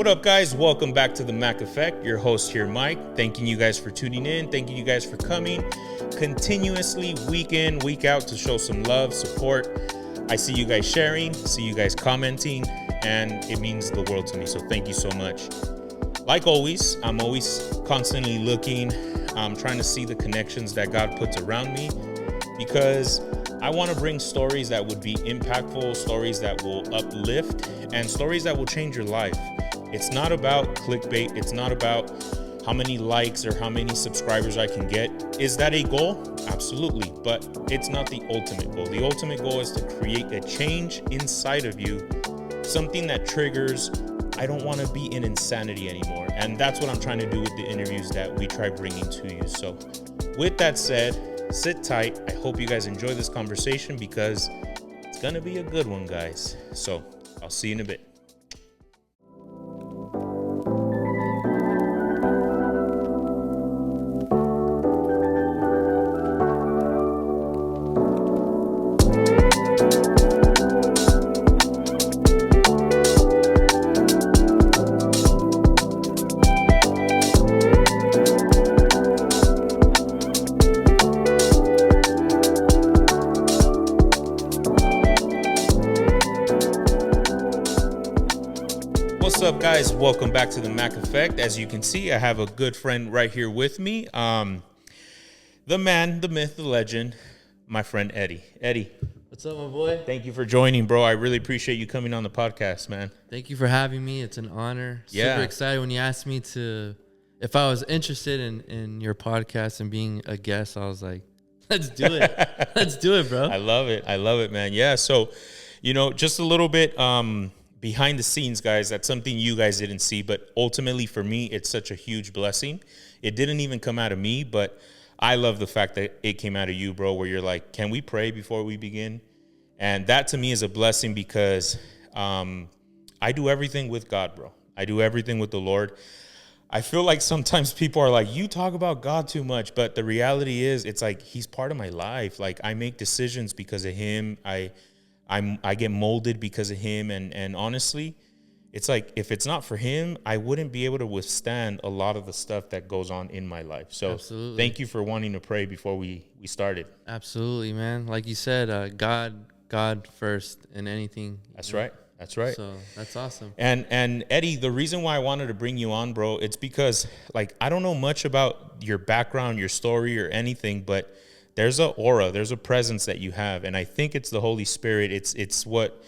What up, guys? Welcome back to the Mac Effect. Your host here, Mike. Thanking you guys for tuning in. Thanking you guys for coming continuously week in, week out to show some love, support. I see you guys sharing, see you guys commenting, and it means the world to me. So thank you so much. Like always, I'm always constantly looking, trying to see the connections that God puts around me, because I want to bring stories that would be impactful, stories that will uplift, and stories that will change your life. It's not about clickbait. It's not about how many likes or how many subscribers I can get. Is that a goal? Absolutely. But it's not the ultimate goal. The ultimate goal is to create a change inside of you, something that triggers, I don't want to be in insanity anymore. And that's what I'm trying to do with the interviews that we try bringing to you. So with that said, sit tight. I hope you guys enjoy this conversation because it's going to be a good one, guys. So I'll see you in a bit. What's up, guys? Welcome back to the Mac Effect. As you can see, I have a good friend right here with me. The man, the myth, the legend, my friend Eddie. Eddie. What's up, my boy? Thank you for joining, bro. I really appreciate you coming on the podcast, man. Thank you for having me. It's an honor. Yeah. Super excited when you asked me if I was interested in your podcast and being a guest. I was like, let's do it. Let's do it, bro. I love it. I love it, man. Yeah. So, just a little bit behind the scenes, guys. That's something you guys didn't see, but ultimately for me, it's such a huge blessing. It didn't even come out of me, but I love the fact that it came out of you, bro, where you're like, can we pray before we begin? And that to me is a blessing because I do everything with God, bro. I do everything with the Lord. I feel like sometimes people are like, you talk about God too much, but the reality is it's like he's part of my life. Like I make decisions because of him. I get molded because of him. And honestly, it's like, if it's not for him, I wouldn't be able to withstand a lot of the stuff that goes on in my life. So Absolutely. Thank you for wanting to pray before we started. Absolutely, man. Like you said, God first in anything. That's right. That's right. So that's awesome. And Eddie, the reason why I wanted to bring you on, bro, it's because like, I don't know much about your background, your story or anything, but there's an aura, there's a presence that you have. And I think it's the Holy Spirit. It's what,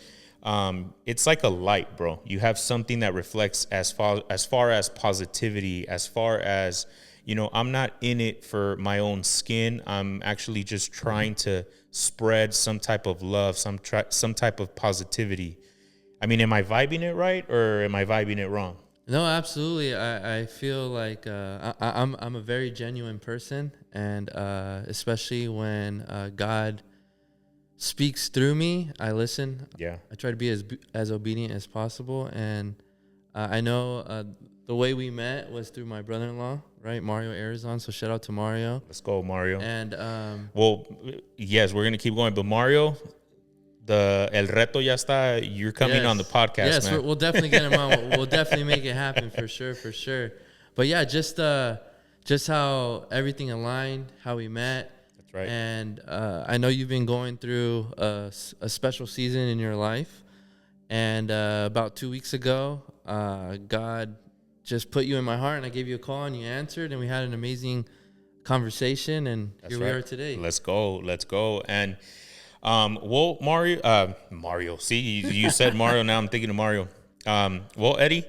it's like a light, bro. You have something that reflects as far as positivity, as far as, I'm not in it for my own skin. I'm actually just trying to spread some type of love, some type of positivity. I mean, am I vibing it right or am I vibing it wrong? No, absolutely. I feel like I'm a very genuine person, and especially when God speaks through me, I listen. Yeah. I try to be as obedient as possible, and I know the way we met was through my brother-in-law, right, Mario Arizon. So shout out to Mario. Let's go, Mario. And well, yes, we're gonna keep going, but Mario, El Reto ya está. You're coming on the podcast, yes, man. We'll definitely get him on. We'll definitely make it happen for sure. But yeah, just how everything aligned, how we met. That's right. And I know you've been going through a special season in your life. And about 2 weeks ago, God just put you in my heart, and I gave you a call, and you answered, and we had an amazing conversation, and That's here right. we are today. Let's go. And well, Mario. See, you said Mario. Now I'm thinking of Mario. Well, Eddie,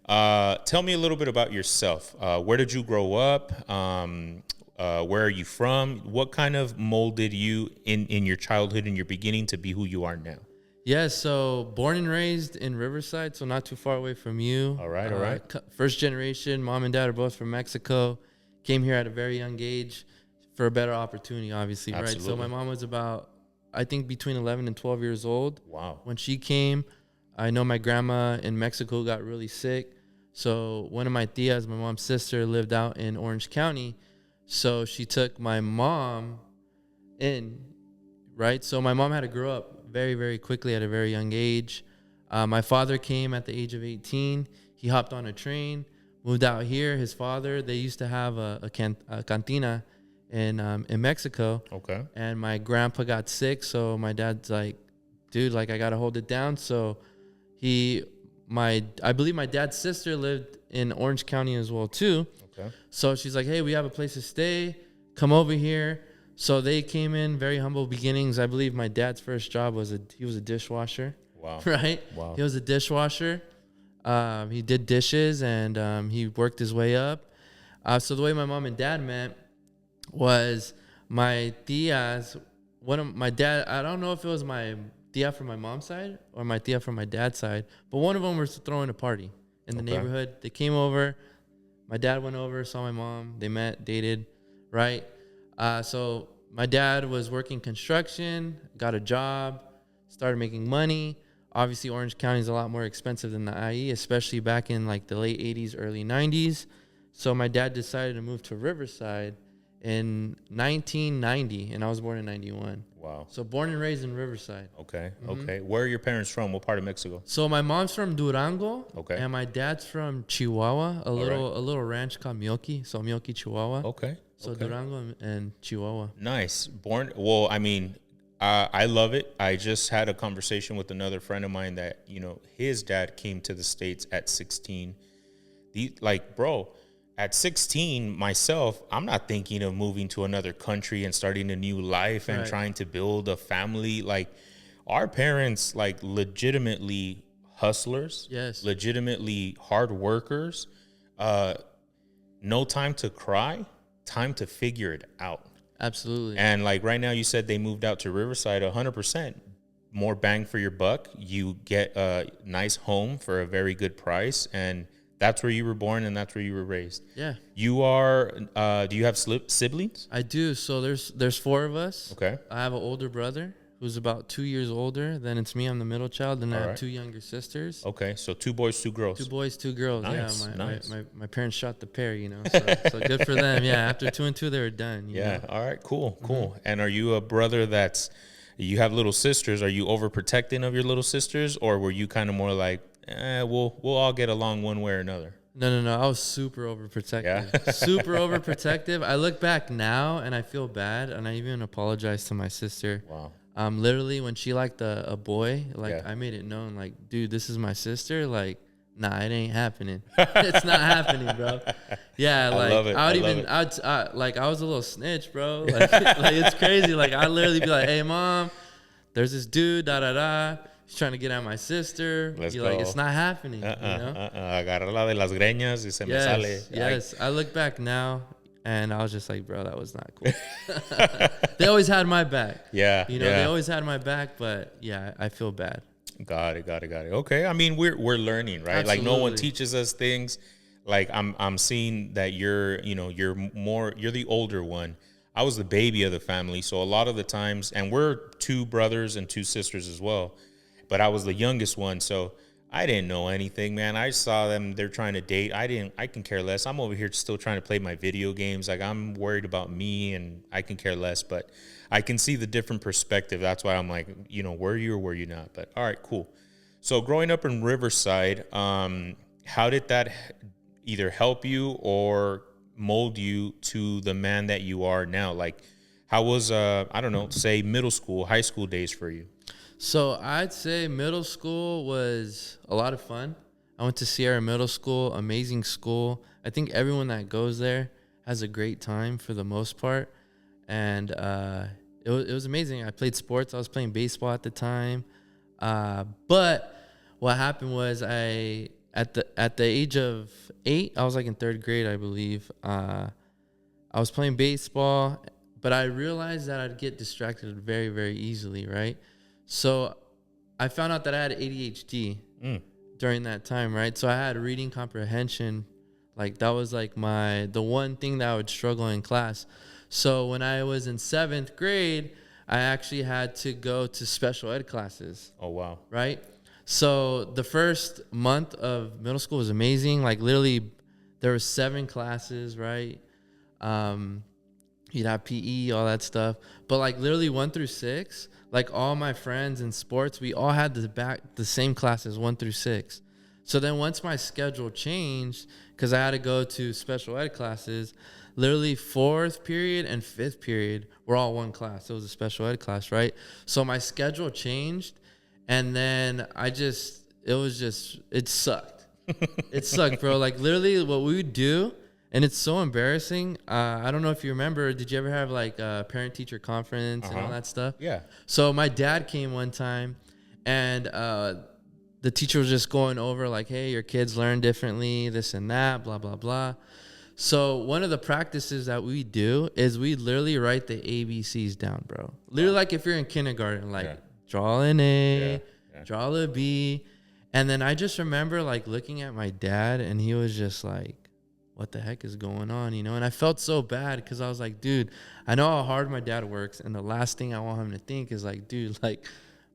tell me a little bit about yourself. Where did you grow up? Where are you from? What kind of molded you in your childhood and your beginning to be who you are now? Yeah, so born and raised in Riverside, so not too far away from you. All right. First generation, mom and dad are both from Mexico. Came here at a very young age for a better opportunity, obviously, Absolutely. right? So my mom was about, I think, between 11 and 12 years old. Wow. When she came, I know my grandma in Mexico got really sick. So one of my tias, my mom's sister, lived out in Orange County. So she took my mom in, right? So my mom had to grow up very, very quickly at a very young age. My father came at the age of 18. he hopped on a train, moved out here. His father, they used to have a cantina in Mexico. Okay. And my grandpa got sick, so my dad's like, dude, like I gotta hold it down. So I believe my dad's sister lived in Orange County as well too. Okay. So she's like, hey, we have a place to stay. Come over here. So they came in very humble beginnings. I believe my dad's first job was he was a dishwasher. Wow. Right? Wow. He was a dishwasher. He did dishes and he worked his way up. So the way my mom and dad met was my tias. One of my dad, I don't know if it was my tia from my mom's side or my tia from my dad's side, but one of them was throwing a party in the neighborhood. They came over. My dad went over, saw my mom. They met, dated, right? So my dad was working construction, got a job, started making money. Obviously, Orange County is a lot more expensive than the IE, especially back in like the late 80s, early 90s. So my dad decided to move to Riverside in 1990, and I was born in 91. Wow. So born and raised in Riverside. Okay. Okay. Where are your parents from? What part of Mexico? So my mom's from Durango. Okay. And my dad's from Chihuahua, a little ranch called Mioki. So Mioki, Chihuahua. Okay. So Durango and Chihuahua. Nice. Well, I mean, I love it. I just had a conversation with another friend of mine that, his dad came to the States at 16. Bro, at 16, myself, I'm not thinking of moving to another country and starting a new life and trying to build a family. Like, our parents, legitimately hustlers. Yes. Legitimately hard workers. No time to cry, time to figure it out. Absolutely. And right now, you said they moved out to Riverside. 100% more bang for your buck. You get a nice home for a very good price, and that's where you were born and that's where you were raised. Yeah. You are. Do you have siblings? I do. So there's 4 of us. Okay. I have an older brother who's about 2 years older. Then it's me. I'm the middle child. And I have 2 younger sisters. Okay. So 2 boys, 2 girls. 2 boys, 2 girls. Nice. Yeah. Nice. My parents shot the pair. So good for them. Yeah. After 2 and 2, they were done. You know? All right. Cool. And are you a brother you have little sisters? Are you overprotecting of your little sisters, or were you kind of more like, we'll all get along one way or another? No. I was super overprotective. Yeah? Super overprotective. I look back now and I feel bad, and I even apologize to my sister. Wow. Literally when she liked a boy, Yeah. I made it known, dude, this is my sister. Nah, it ain't happening. It's not happening, bro. Yeah, I love it. I was a little snitch, bro. It's crazy. I'd literally be like, hey, mom, there's this dude, he's trying to get at my sister. Let's You're go. like, it's not happening. Agarrarla de las greñas y se me sale. Yes. I look back now, and I was just like, bro, that was not cool. They always had my back. Yeah. They always had my back, but yeah, I feel bad. Got it. Okay. I mean, we're learning, right? Absolutely. No one teaches us things. I'm seeing that you're the older one. I was the baby of the family. So a lot of the times, and we're 2 brothers and 2 sisters as well, but I was the youngest one. So I didn't know anything, man. I saw them, they're trying to date. I can care less. I'm over here still trying to play my video games. I'm worried about me, and I can care less, but I can see the different perspective. That's why I'm like, were you or were you not? But all right, cool. So growing up in Riverside, how did that either help you or mold you to the man that you are now? How was, say middle school, high school days for you? So I'd say middle school was a lot of fun. I went to Sierra Middle School, amazing school. I think everyone that goes there has a great time for the most part. And it was amazing. I played sports. I was playing baseball at the time. But what happened was at the age of 8, I was in 3rd grade, I believe. I was playing baseball, but I realized that I'd get distracted very, very easily, right? So I found out that I had ADHD during that time, right? So I had reading comprehension. That was the one thing that I would struggle in class. So when I was in 7th grade, I actually had to go to special ed classes. Oh, wow. Right? So the first month of middle school was amazing. Literally, there were 7 classes, right? You'd have PE, all that stuff. But literally 1 through 6, all my friends in sports, we all had the same classes, 1 through 6. So then once my schedule changed, because I had to go to special ed classes, literally fourth period and fifth period were all one class. It was a special ed class, right? So my schedule changed, and then it sucked. It sucked, bro. Like literally what we would do, and it's so embarrassing. I don't know if you remember, did you ever have like a parent teacher conference and all that stuff? Yeah. So my dad came one time, and the teacher was just going over like, hey, your kids learn differently, this and that, blah, blah, blah. So one of the practices that we do is we literally write the ABCs down, bro. Literally like if you're in kindergarten, like draw an A, draw a B. And then I just remember like looking at my dad, and he was just like, what the heck is going on, you know? And I felt so bad because I was like, dude, I know how hard my dad works, and the last thing I want him to think is like, dude, like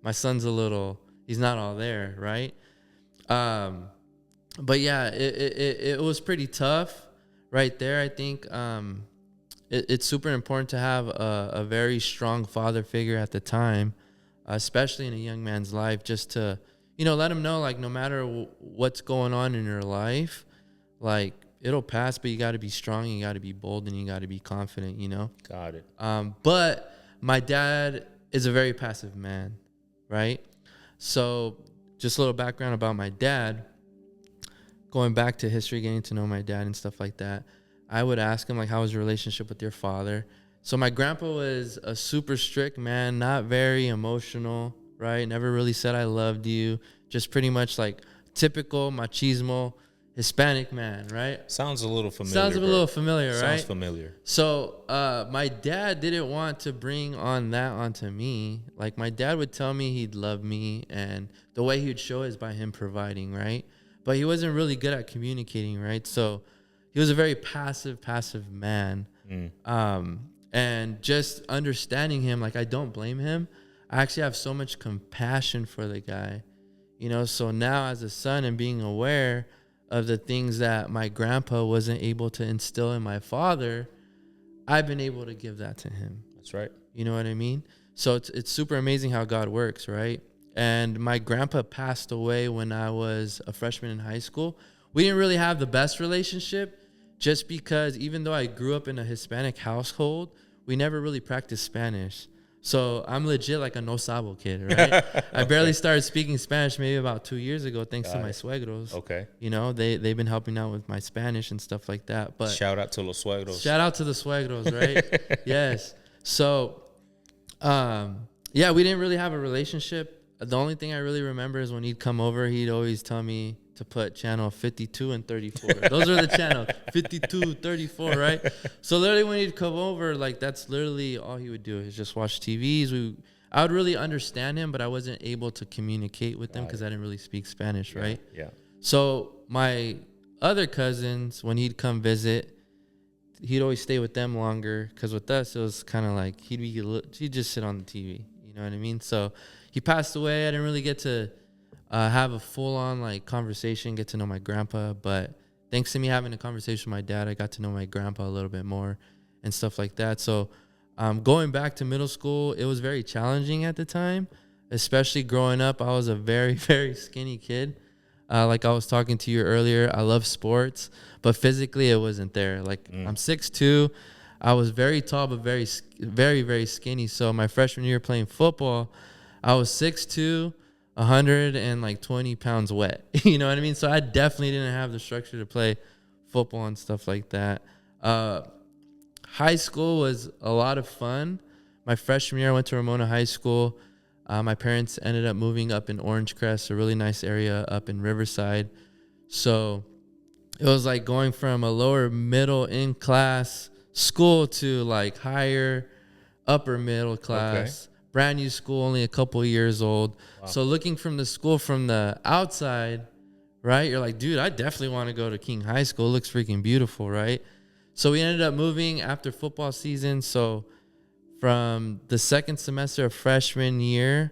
my son's he's not all there, right? But yeah, it was pretty tough right there. I think it's super important to have a very strong father figure at the time, especially in a young man's life, just to, let him know, like, no matter what's going on in your life, like, it'll pass, but you got to be strong, you got to be bold, and you got to be confident, Got it. But my dad is a very passive man, right? So just a little background about my dad. Going back to history, getting to know my dad and stuff like that, I would ask him, like, how was your relationship with your father? So my grandpa was a super strict man, not very emotional, right? Never really said I loved you. Just pretty much like typical machismo Hispanic man, right? Sounds a little familiar. Right? Sounds familiar. So my dad didn't want to bring on that onto me. Like, my dad would tell me he'd love me, and the way he would show is by him providing, right? But he wasn't really good at communicating, right? So he was a very passive man. And just understanding him, like, I don't blame him. I actually have so much compassion for the guy, So now as a son and being aware of the things that my grandpa wasn't able to instill in my father, I've been able to give that to him. That's right. You know what I mean? So it's super amazing how God works, right? And my grandpa passed away when I was a freshman in high school. We didn't really have the best relationship, just because even though I grew up in a Hispanic household, we never really practiced Spanish. So I'm legit like a no sabo kid, right? I barely started speaking Spanish maybe about 2 years ago, thanks to my suegros. Okay. They've been helping out with my Spanish and stuff like that. But shout out to los suegros. Shout out to the suegros, right? Yes. So, yeah, we didn't really have a relationship. The only thing I really remember is when he'd come over, he'd always tell me to put channel 52 and 34. Those are the channels, 52, 34, right? So literally when he'd come over, like, that's literally all he would do is just watch TVs. I would really understand him, but I wasn't able to communicate with him because I didn't really speak Spanish, right? Yeah. So my other cousins, when he'd come visit, he'd always stay with them longer, because with us, it was kind of like he'd just sit on the TV. You know what I mean? So he passed away. I didn't really get to have a full-on like conversation, get to know my grandpa, but thanks to me having a conversation with my dad, I got to know my grandpa a little bit more and stuff like that. So going back to middle school, it was very challenging at the time, especially growing up. I was a very, very skinny kid. Like I was talking to you earlier, I love sports, but physically it wasn't there. Like I'm 6'2", I was very tall, but very, very, very skinny. So my freshman year playing football, I was 6'2", 120 pounds wet. You know what I mean? So I definitely didn't have the structure to play football and stuff like that. High school was a lot of fun. My freshman year, I went to Ramona High School. My parents ended up moving up in Orange Crest, a really nice area up in Riverside. So it was like going from a lower middle in class school to like higher upper middle class. Okay. Brand new school, only a couple years old. Wow. So looking from the school from the outside, right, you're like, dude, I definitely want to go to King High School. It looks freaking beautiful, right? So we ended up moving after football season. So from the second semester of freshman year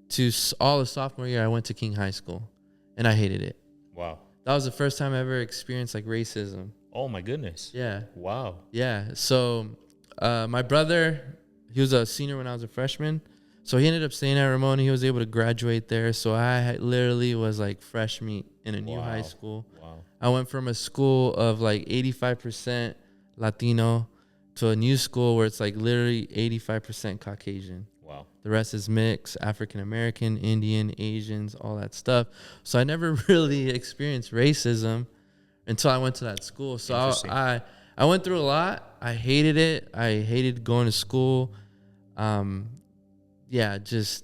to all of sophomore year, I went to King High School, and I hated it. Wow. That was the first time I ever experienced like racism. Oh my goodness. Yeah. Wow. Yeah. So my brother, he was a senior when I was a freshman. So he ended up staying at Ramon. He was able to graduate there. So I literally was like fresh meat in a new high school. Wow. I went from a school of like 85% Latino to a new school where it's like literally 85% Caucasian. Wow. The rest is mixed, African American, Indian, Asians, all that stuff. So I never really experienced racism until I went to that school. So I went through a lot. I hated it. I hated going to school. It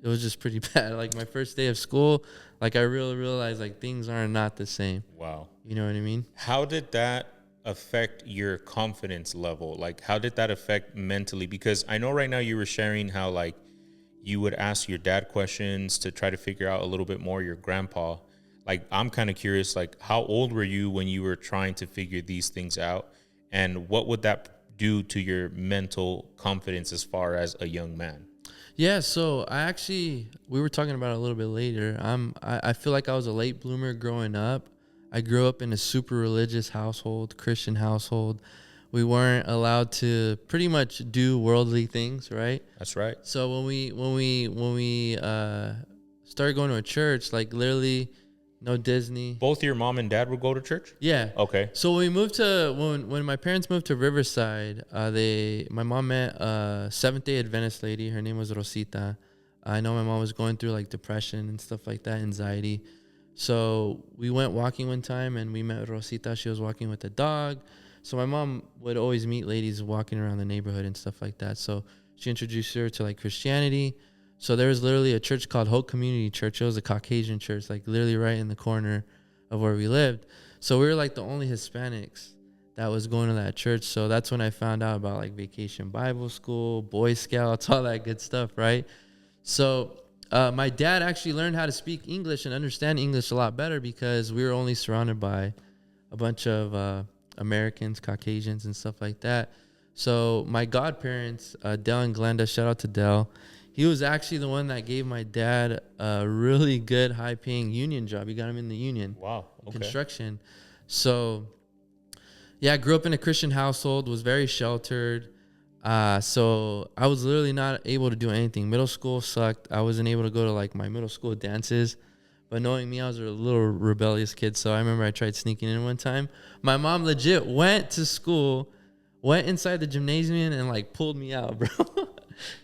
was just pretty bad. Like my first day of school, like I really realized like things are not the same. Wow. You know what I mean? How did that affect your confidence level? Like, how did that affect mentally? Because I know right now you were sharing how like you would ask your dad questions to try to figure out a little bit more your grandpa. Like, I'm kind of curious, like, how old were you when you were trying to figure these things out? And what would that do to your mental confidence as far as a young man? Yeah, so we were talking about it a little bit later. I feel like I was a late bloomer growing up. I grew up in a super religious household, Christian household. We weren't allowed to pretty much do worldly things, right? That's right. So when we started going to a church, like literally no Disney. Both your mom and dad would go to church? Yeah. Okay. So when my parents moved to Riverside, my mom met a Seventh-day Adventist lady. Her name was Rosita. I know my mom was going through like depression and stuff like that, anxiety. So we went walking one time and we met Rosita. She was walking with a dog. So my mom would always meet ladies walking around the neighborhood and stuff like that. So she introduced her to like Christianity. So there was literally a church called Hope Community Church. It was a Caucasian church, like literally right in the corner of where we lived. So we were like the only Hispanics that was going to that church. So that's when I found out about like Vacation Bible School, Boy Scouts, all that good stuff, right? So my dad actually learned how to speak English and understand English a lot better because we were only surrounded by a bunch of Americans, Caucasians, and stuff like that. So my godparents, Dell and Glenda, shout out to Dell. He was actually the one that gave my dad a really good high-paying union job. He got him in the union. Wow. Okay. Construction. So, yeah, I grew up in a Christian household, was very sheltered. So I was literally not able to do anything. Middle school sucked. I wasn't able to go to, like, my middle school dances. But knowing me, I was a little rebellious kid. So I remember I tried sneaking in one time. My mom legit went to school, went inside the gymnasium, and, like, pulled me out, bro.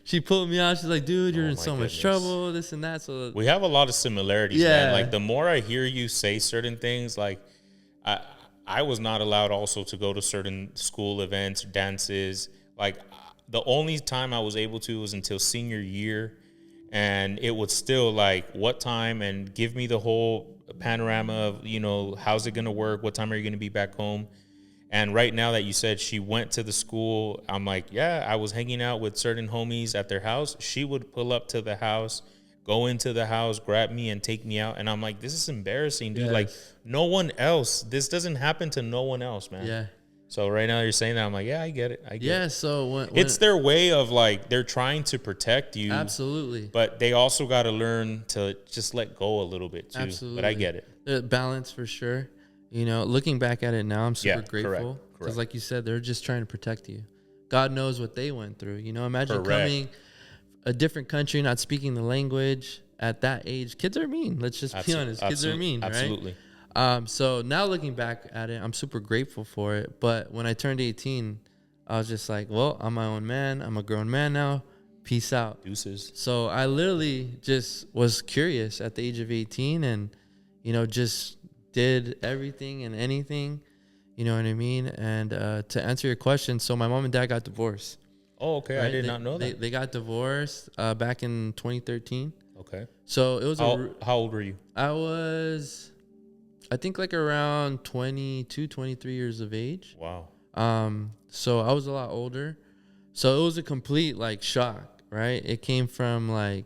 She pulled me out. She's like, dude, you're in so much trouble, this and that. So we have a lot of similarities, man. Like, the more I hear you say certain things, like, I was not allowed also to go to certain school events, dances. Like, the only time I was able to was until senior year. And it was still like, what time? And give me the whole panorama of, you know, how's it going to work? What time are you going to be back home? And right now that you said she went to the school, I'm like, yeah, I was hanging out with certain homies at their house. She would pull up to the house, go into the house, grab me and take me out. And I'm like, this is embarrassing, dude. Yes. Like, no one else. This doesn't happen to no one else, man. Yeah. So right now you're saying that, I'm like, yeah, I get it. Yeah, so when it's their way of like, they're trying to protect you. Absolutely. But they also got to learn to just let go a little bit too. Absolutely. But I get it. Balance for sure. You know, looking back at it now, I'm super grateful. Correct. Because like you said, they're just trying to protect you. God knows what they went through. You know, imagine coming a different country, not speaking the language at that age. Kids are mean. Let's just be honest. Kids are mean, right? Absolutely. So now looking back at it, I'm super grateful for it. But when I turned 18, I was just like, well, I'm my own man. I'm a grown man now. Peace out. Deuces. So I literally just was curious at the age of 18 and, you know, just did everything and anything, you know what I mean? And to answer your question, so my mom and dad got divorced. Oh, okay. Right? I did not know that. They got divorced back in 2013. Okay. So it was how old were you? I was, I think like around 22, 23 years of age. Wow. So I was a lot older. So it was a complete like shock, right? It came from like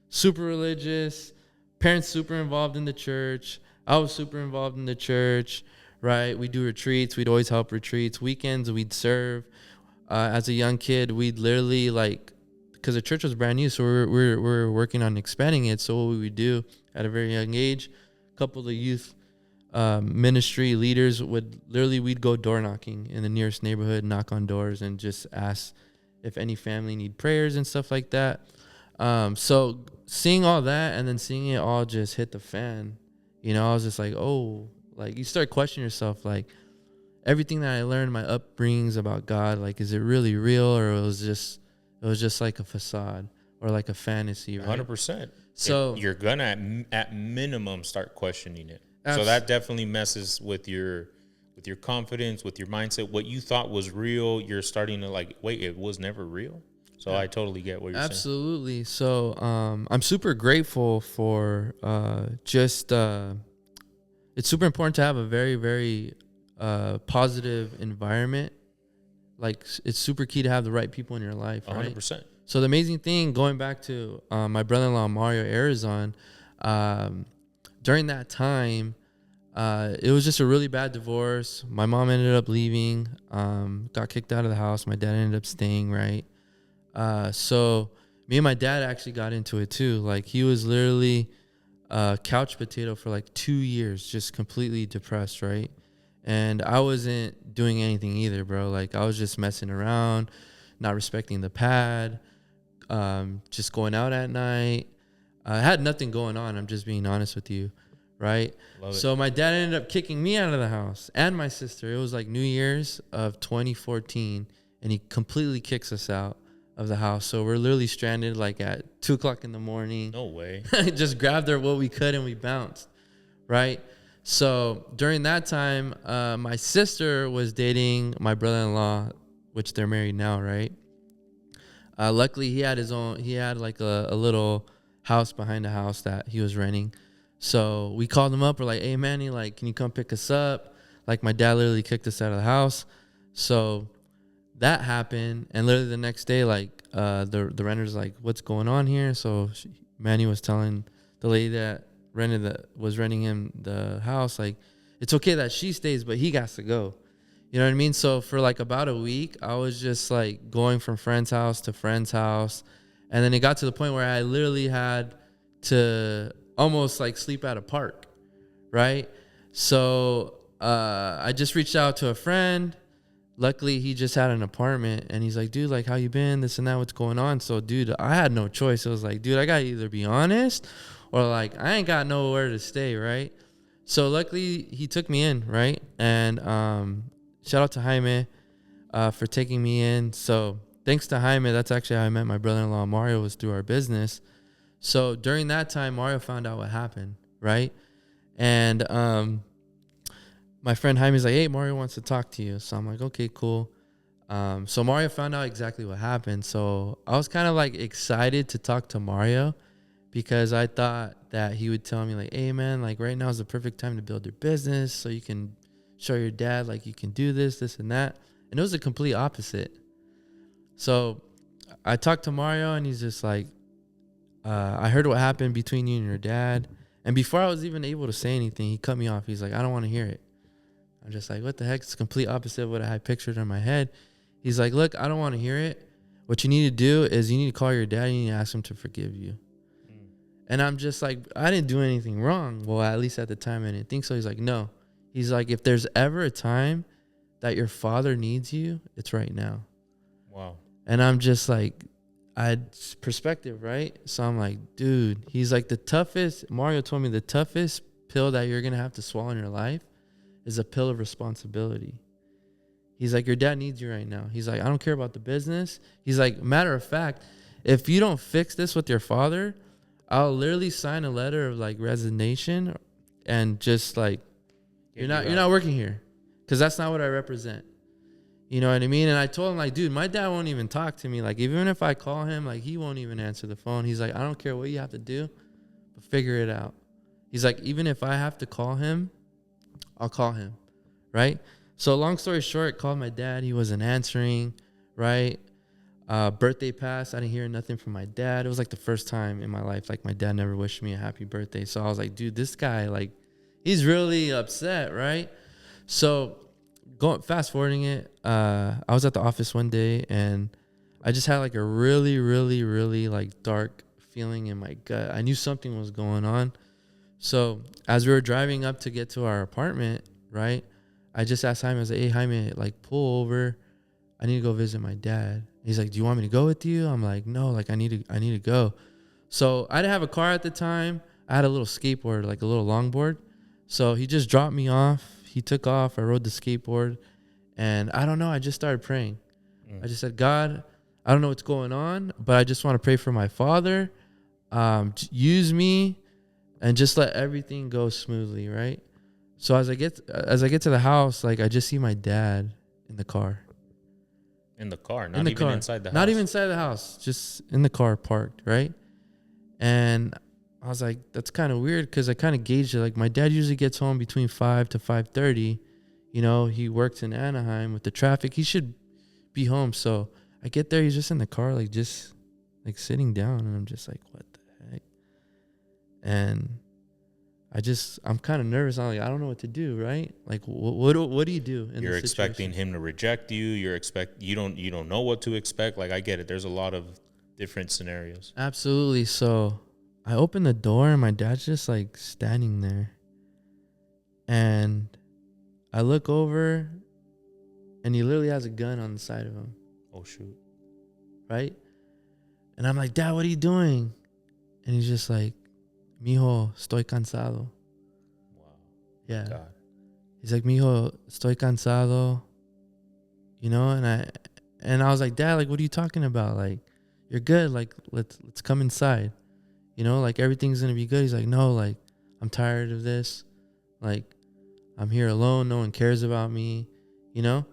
super religious, parents super involved in the church. I was super involved in the church, right? We do retreats. We'd always help retreats. Weekends, we'd serve. As a young kid, we'd literally like, because the church was brand new, so we're working on expanding it. So what we would do at a very young age, a couple of the youth ministry leaders we'd go door knocking in the nearest neighborhood, knock on doors, and just ask if any family need prayers and stuff like that. So seeing all that and then seeing it all just hit the fan, I was just like, oh, like you start questioning yourself, like everything that I learned, my upbringings about God, like, is it really real, or it was just like a facade or like a fantasy, right? 100%. So you're gonna at minimum start questioning it. So that definitely messes with your confidence, with your mindset. What you thought was real, you're starting to like, wait, it was never real. So I totally get what you're saying. Absolutely. So I'm super grateful for it's super important to have a very, very positive environment. Like it's super key to have the right people in your life, right? 100%. So the amazing thing, going back to my brother-in-law Mario Arizon, during that time, it was just a really bad divorce. My mom ended up leaving, got kicked out of the house. My dad ended up staying, right? So me and my dad actually got into it too. Like he was literally couch potato for like 2 years, just completely depressed, right? And I wasn't doing anything either, bro. Like I was just messing around, not respecting the pad, just going out at night. I had nothing going on. I'm just being honest with you, right? So my dad ended up kicking me out of the house and my sister. It was like New Year's of 2014, and he completely kicks us out of the house. So we're literally stranded like at 2 o'clock in the morning. No way. Just grabbed what we could and we bounced, right? So during that time, my sister was dating my brother-in-law, which they're married now, right? Luckily, he had like a little house behind the house that he was renting. So we called him up. We're like, hey, Manny, like, can you come pick us up? Like, my dad literally kicked us out of the house. So that happened. And literally the next day, like, the renter's like, what's going on here? So Manny was telling the lady that was renting him the house, like, it's okay that she stays, but he got to go. You know what I mean? So for like about a week, I was just like going from friend's house to friend's house. And then it got to the point where I literally had to almost like sleep at a park, right? So I just reached out to a friend. Luckily, he just had an apartment, and he's like, dude, like, how you been? This and that, what's going on? So, dude, I had no choice. It was like, dude, I got to either be honest or like I ain't got nowhere to stay, right? So luckily, he took me in, right? And shout out to Jaime for taking me in. So thanks to Jaime, that's actually how I met my brother-in-law Mario, was through our business. So during that time, Mario found out what happened, right? And my friend Jaime's like, hey, Mario wants to talk to you. So I'm like, okay, cool. So Mario found out exactly what happened. So I was kind of like excited to talk to Mario because I thought that he would tell me like, hey, man, like right now is the perfect time to build your business so you can show your dad like you can do this and that. And it was the complete opposite. So I talked to Mario and he's just like, I heard what happened between you and your dad. And before I was even able to say anything, he cut me off. He's like, I don't want to hear it. I'm just like, what the heck? It's the complete opposite of what I had pictured in my head. He's like, look, I don't want to hear it. What you need to do is you need to call your dad and you need to ask him to forgive you. And I'm just like, I didn't do anything wrong. Well, at least at the time I didn't think so. He's like, no. He's like, if there's ever a time that your father needs you, it's right now. Wow. And I'm just like, I had perspective, right? So I'm like, dude, he's like, Mario told me the toughest pill that you're going to have to swallow in your life is a pill of responsibility. He's like, your dad needs you right now. He's like, I don't care about the business. He's like, matter of fact, if you don't fix this with your father, I'll literally sign a letter of like resignation and just like, you're not working here, because that's not what I represent. You know what I mean? And I told him like, dude, my dad won't even talk to me. Like, even if I call him, like, he won't even answer the phone. He's like, I don't care what you have to do, but figure it out. He's like, even if I have to call him, I'll call him, right? So long story short, called my dad. He wasn't answering, right? Birthday passed. I didn't hear nothing from my dad. It was like the first time in my life, like my dad never wished me a happy birthday. So I was like, dude, this guy, like, he's really upset, right? So fast forwarding it, I was at the office one day and I just had like a really, really, really like dark feeling in my gut. I knew something was going on. So as we were driving up to get to our apartment, right, I just asked Jaime, I was like, hey, Jaime, like, pull over. I need to go visit my dad. He's like, do you want me to go with you? I'm like, no, like I need to go. So I didn't have a car at the time. I had a little skateboard, like a little longboard. So he just dropped me off. He took off. I rode the skateboard. And I don't know. I just started praying. I just said, God, I don't know what's going on, but I just want to pray for my father. Use me and just let everything go smoothly, right? So as I get to the house, like I just see my dad in the car. In the car, not even inside the house. Not even inside the house, just in the car parked, right? And I was like, that's kind of weird because I kind of gauged it. Like my dad usually gets home between 5 to 5:30. You know, he works in Anaheim with the traffic. He should be home. So I get there, he's just in the car, like just like sitting down, and I'm just like, what the heck? And I'm kind of nervous. I'm like, I don't know what to do, right? Like, what do you do? You're expecting him to reject you. You don't know what to expect. Like, I get it. There's a lot of different scenarios. Absolutely. So I open the door, and my dad's just like standing there, and I look over, and he literally has a gun on the side of him. Oh shoot! Right? And I'm like, Dad, what are you doing? And he's just like, Mijo, estoy cansado. Wow. Yeah. God. He's like, Mijo, estoy cansado. You know, and I was like, Dad, like, what are you talking about? Like, you're good. Like, let's come inside. You know, like everything's gonna be good. He's like, no, like, I'm tired of this. Like, I'm here alone. No one cares about me. You know?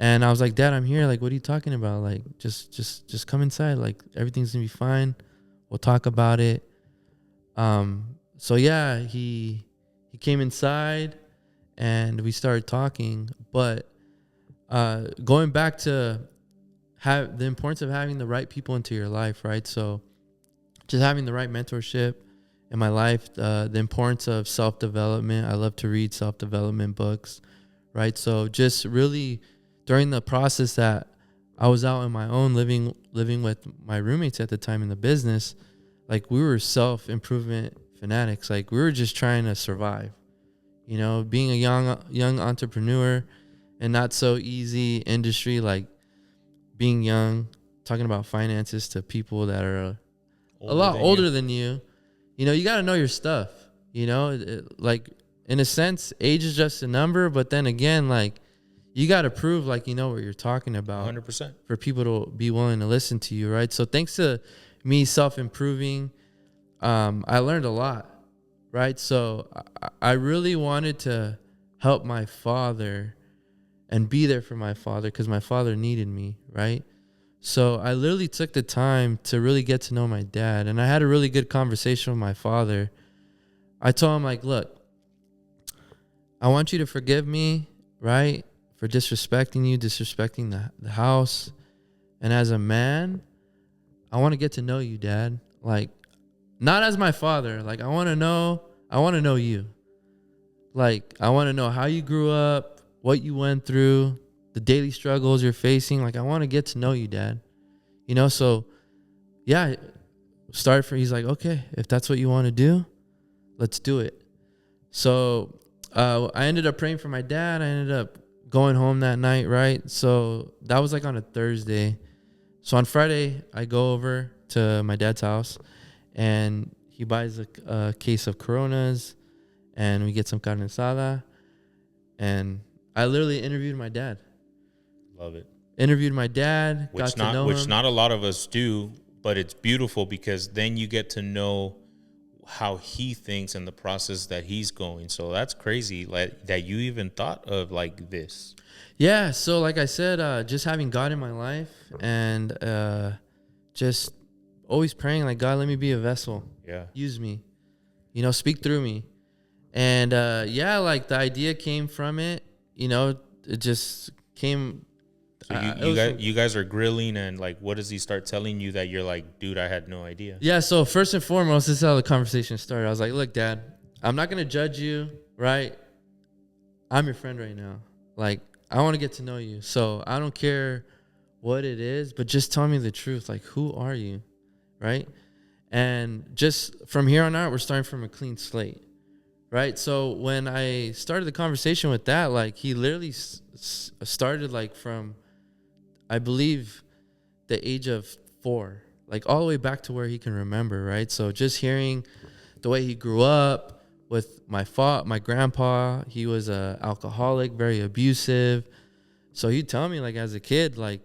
And I was like, Dad, I'm here. Like, what are you talking about? Like, just come inside. Like, everything's gonna be fine. We'll talk about it. So yeah, he came inside and we started talking, but going back to have the importance of having the right people into your life, right? So just having the right mentorship in my life, the importance of self-development. I love to read self-development books, right? So just really during the process that I was out on my own living with my roommates at the time in the business, like we were self-improvement fanatics. Like we were just trying to survive, you know, being a young entrepreneur and not so easy industry, like being young, talking about finances to people that are a lot older than you. You know, you got to know your stuff, you know, like in a sense, age is just a number, but then again, like you got to prove like, you know what you're talking about 100% for people to be willing to listen to you. Right. So thanks to me self-improving, I learned a lot, right? So I really wanted to help my father and be there for my father because my father needed me, right? So I literally took the time to really get to know my dad, and I had a really good conversation with my father. I told him, like, look, I want you to forgive me, right, for disrespecting you, disrespecting the house. And as a man, I want to get to know you, Dad. Like, not as my father. Like, I want to know you. Like, I want to know how you grew up, what you went through, the daily struggles you're facing. Like, I want to get to know you, Dad. You know, so, yeah, he's like, okay, if that's what you want to do, let's do it. So, I ended up praying for my dad. I ended up going home that night, right? So, that was like on a Thursday. So, on Friday, I go over to my dad's house. And he buys a case of Coronas, and we get some carne asada. And I literally interviewed my dad. Love it. Interviewed my dad, got to know him. Which not a lot of us do, but it's beautiful because then you get to know how he thinks and the process that he's going. So that's crazy, like that you even thought of like this. Yeah. So like I said, just having God in my life and just always praying like, God, let me be a vessel. Yeah. Use me, you know, speak through me. And yeah, like the idea came from it, you know, it just came. So you guys are grilling, and like, what does he start telling you that you're like, dude, I had no idea? Yeah. So first and foremost, this is how the conversation started. I was like, look, Dad, I'm not going to judge you, right? I'm your friend right now. Like, I want to get to know you. So I don't care what it is, but just tell me the truth. Like, who are you? Right. And just from here on out, we're starting from a clean slate. Right. So when I started the conversation with that, like he literally started like from, I believe the age of 4, like all the way back to where he can remember, right? So just hearing the way he grew up with my grandpa, he was a alcoholic, very abusive. So he'd tell me, like, as a kid, like,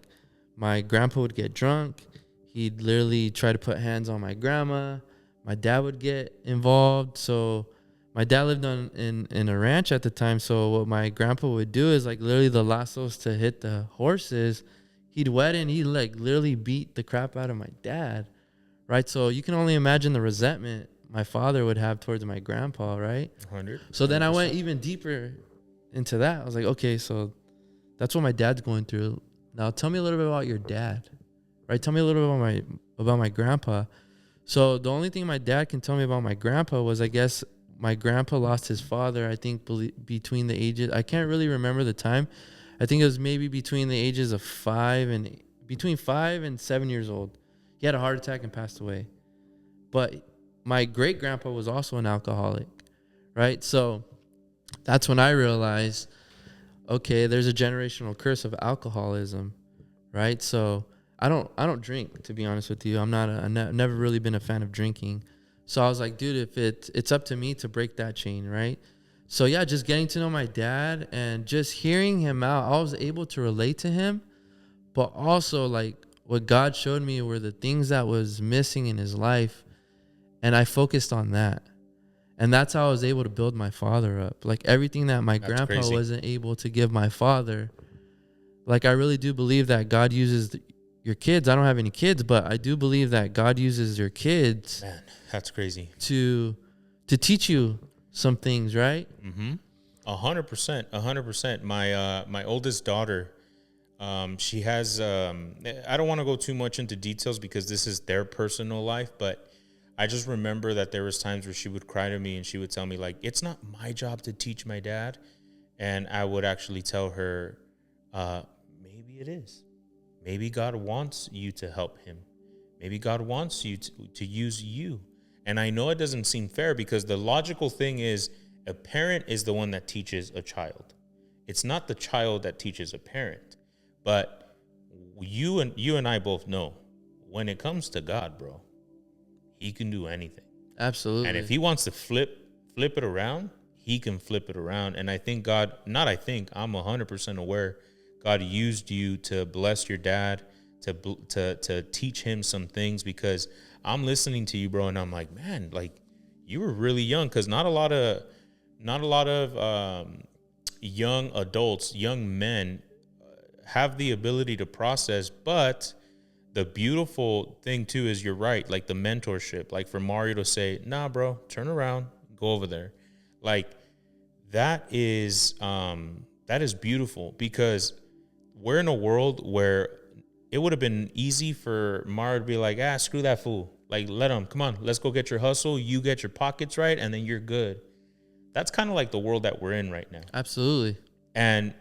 my grandpa would get drunk. He'd literally try to put hands on my grandma. My dad would get involved. So my dad lived in a ranch at the time. So what my grandpa would do is, like, literally the lassos to hit the horses, he'd wet it and he'd, like, literally beat the crap out of my dad, right? So you can only imagine the resentment my father would have towards my grandpa, right? 100. So then I went even deeper into that. I was like, okay, so that's what my dad's going through. Now tell me a little bit about your dad, right? Tell me a little bit about my grandpa. So the only thing my dad can tell me about my grandpa was, I guess, my grandpa lost his father, I think, between the ages, I can't really remember the time. I think it was maybe between the ages of 5 and 7 years old. He had a heart attack and passed away. But my great grandpa was also an alcoholic, right? So that's when I realized, okay, there's a generational curse of alcoholism, right? So I don't drink, to be honest with you. I've never really been a fan of drinking. So I was like, dude, if it's up to me to break that chain, right? So yeah, just getting to know my dad and just hearing him out, I was able to relate to him, but also, like, what God showed me were the things that was missing in his life, and I focused on that. And that's how I was able to build my father up. Like, everything that my grandpa crazy. wasn't able to give my father. Like, I really do believe that God uses your kids. I don't have any kids, but I do believe that God uses your kids. Man, that's crazy. To teach you some things, right? 100%. 100%. My oldest daughter, she has, I don't want to go too much into details because this is their personal life, but I just remember that there was times where she would cry to me and she would tell me, like, it's not my job to teach my dad. And I would actually tell her, maybe it is. Maybe God wants you to help him. Maybe God wants you to use you. And I know it doesn't seem fair because the logical thing is a parent is the one that teaches a child. It's not the child that teaches a parent. But you and I both know when it comes to God, bro, he can do anything. Absolutely. And if he wants to flip it around, he can flip it around. And I think I'm 100% aware God used you to bless your dad, to teach him some things, because I'm listening to you, bro, and I'm like, man, like, you were really young, because not a lot of young adults, young men have the ability to process. But the beautiful thing too is, you're right, like the mentorship, like for Mario to say, nah, bro, turn around, go over there. Like, that is beautiful, because we're in a world where it would have been easy for Mario to be like, screw that fool. Like, let him, come on, let's go get your hustle. You get your pockets right, and then you're good. That's kind of like the world that we're in right now. Absolutely. And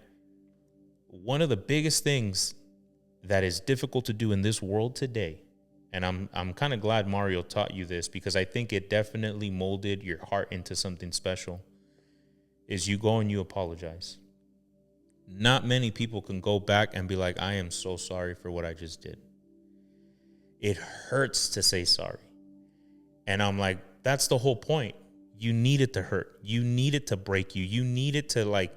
one of the biggest things that is difficult to do in this world today, and I'm kind of glad Mario taught you this, because I think it definitely molded your heart into something special, is you go and you apologize. Not many people can go back and be like, I am so sorry for what I just did. It hurts to say sorry. And I'm like, that's the whole point. You need it to hurt. You need it to break you. You need it to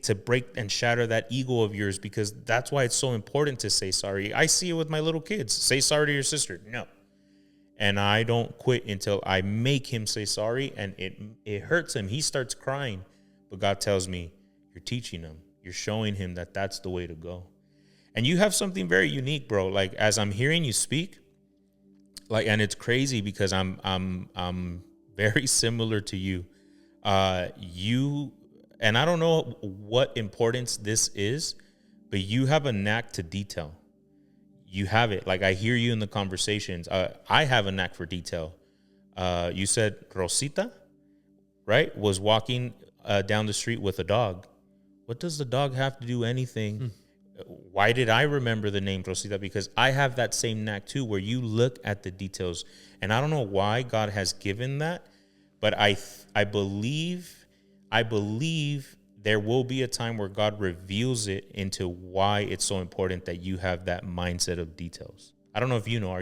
to break and shatter that ego of yours, because that's why it's so important to say sorry. I see it with my little kids. Say sorry to your sister. No. And I don't quit until I make him say sorry, and it hurts him. He starts crying. But God tells me, you're teaching him. You're showing him that that's the way to go. And you have something very unique, bro. Like, as I'm hearing you speak, like, and it's crazy because I'm very similar to you. And I don't know what importance this is, but you have a knack to detail. You have it. Like, I hear you in the conversations. I have a knack for detail. You said Rosita, right, was walking down the street with a dog. What does the dog have to do anything? Why did I remember the name Rosita? Because I have that same knack too, where you look at the details. And I don't know why God has given that, but I believe there will be a time where God reveals it into why it's so important that you have that mindset of details. I don't know if you know,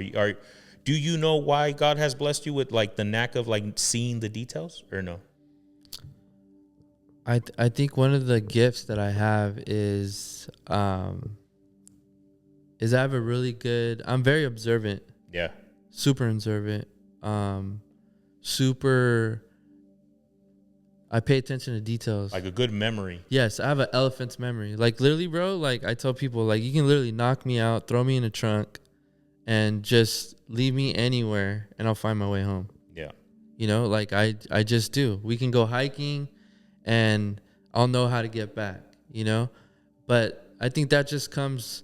do you know why God has blessed you with like the knack of like seeing the details or no? I think one of the gifts that I have is I have a really good, I'm very observant. Yeah. Super observant. Super, I pay attention to details. Like a good memory. Yes, I have an elephant's memory. Like literally, bro, like I tell people, like you can literally knock me out, throw me in a trunk, and just leave me anywhere and I'll find my way home. Yeah. You know, like I just do. We can go hiking and I'll know how to get back, you know? But I think that just comes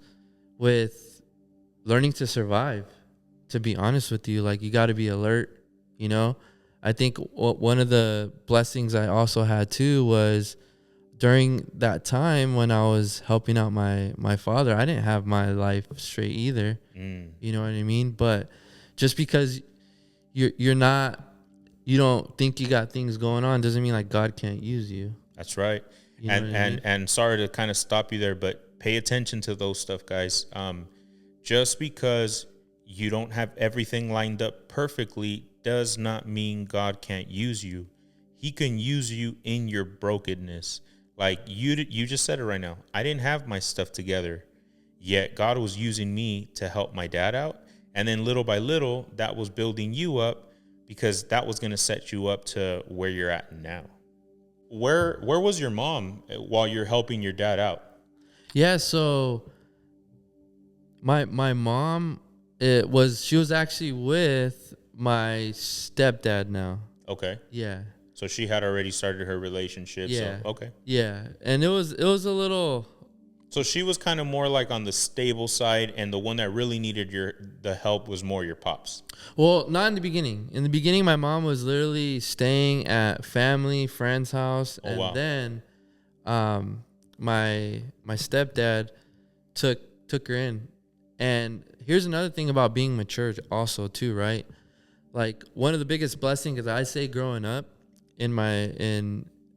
with learning to survive, to be honest with you. Like you got to be alert, you know? I think one of the blessings I also had too was during that time when I was helping out my father, I didn't have my life straight either. You know what I mean? But just because you don't think you got things going on doesn't mean like God can't use you. That's right. You know what I mean? And sorry to kind of stop you there, but pay attention to those stuff, guys. Just because you don't have everything lined up perfectly does not mean God can't use you. He can use you in your brokenness. Like you just said it right now. I didn't have my stuff together, yet God was using me to help my dad out. And then little by little, that was building you up because that was going to set you up to where you're at now. Where was your mom while you're helping your dad out? Yeah, so my mom, she was actually with my stepdad now. Okay. Yeah. So she had already started her relationship. Yeah. So, okay. Yeah. And it was a little. So she was kind of more like on the stable side, and the one that really needed the help was more your pops. Well, not in the beginning. In the beginning, my mom was literally staying at friend's house, Oh, and wow. then, my stepdad took her in. And here's another thing about being mature, also too, right? Like one of the biggest blessings, as I say, growing up in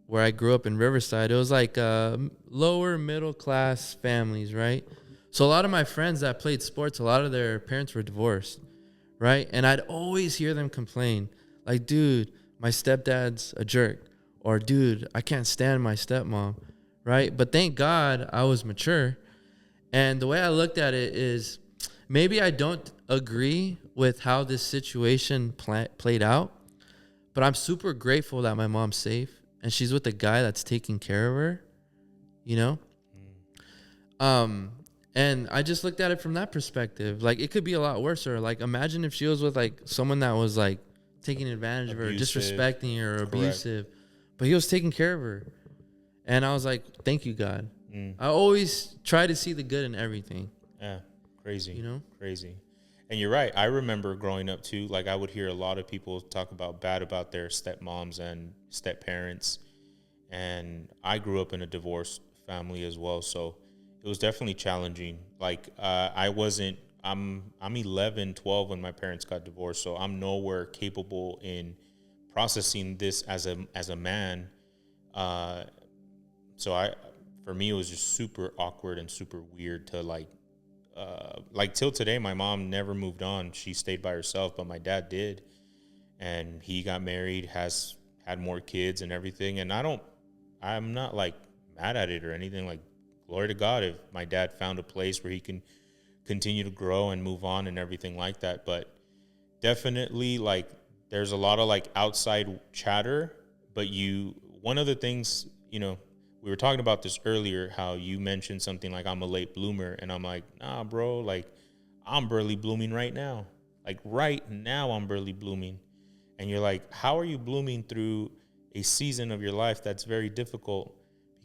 where I grew up in Riverside, it was like lower middle class families, right? So a lot of my friends that played sports, a lot of their parents were divorced, right? And I'd always hear them complain, like, dude, my stepdad's a jerk, or dude, I can't stand my stepmom, right? But thank God I was mature. And the way I looked at it is maybe I don't agree with how this situation played out, but I'm super grateful that my mom's safe and she's with a guy that's taking care of her, you know? And I just looked at it from that perspective. Like, it could be a lot worse. Or, like, imagine if she was with, like, someone that was, like, taking advantage of her, disrespecting her, or abusive. But he was taking care of her. And I was like, thank you, God. I always try to see the good in everything. Yeah, crazy. You know? Crazy. And you're right. I remember growing up, too. Like, I would hear a lot of people talk about their stepmoms and step-parents. And I grew up in a divorced family as well, so it was definitely challenging. Like, I'm 11, 12 when my parents got divorced, so I'm nowhere capable in processing this as a man. For me, it was just super awkward and super weird to like till today, my mom never moved on. She stayed by herself, but my dad did. And he got married, had more kids and everything. And I'm not like mad at it or anything. Like, glory to God if my dad found a place where he can continue to grow and move on and everything like that. But definitely, like, there's a lot of like outside chatter. But one of the things, we were talking about this earlier, how you mentioned something like I'm a late bloomer. And I'm like, nah, bro, like I'm barely blooming right now. Like right now I'm barely blooming. And you're like, how are you blooming through a season of your life that's very difficult?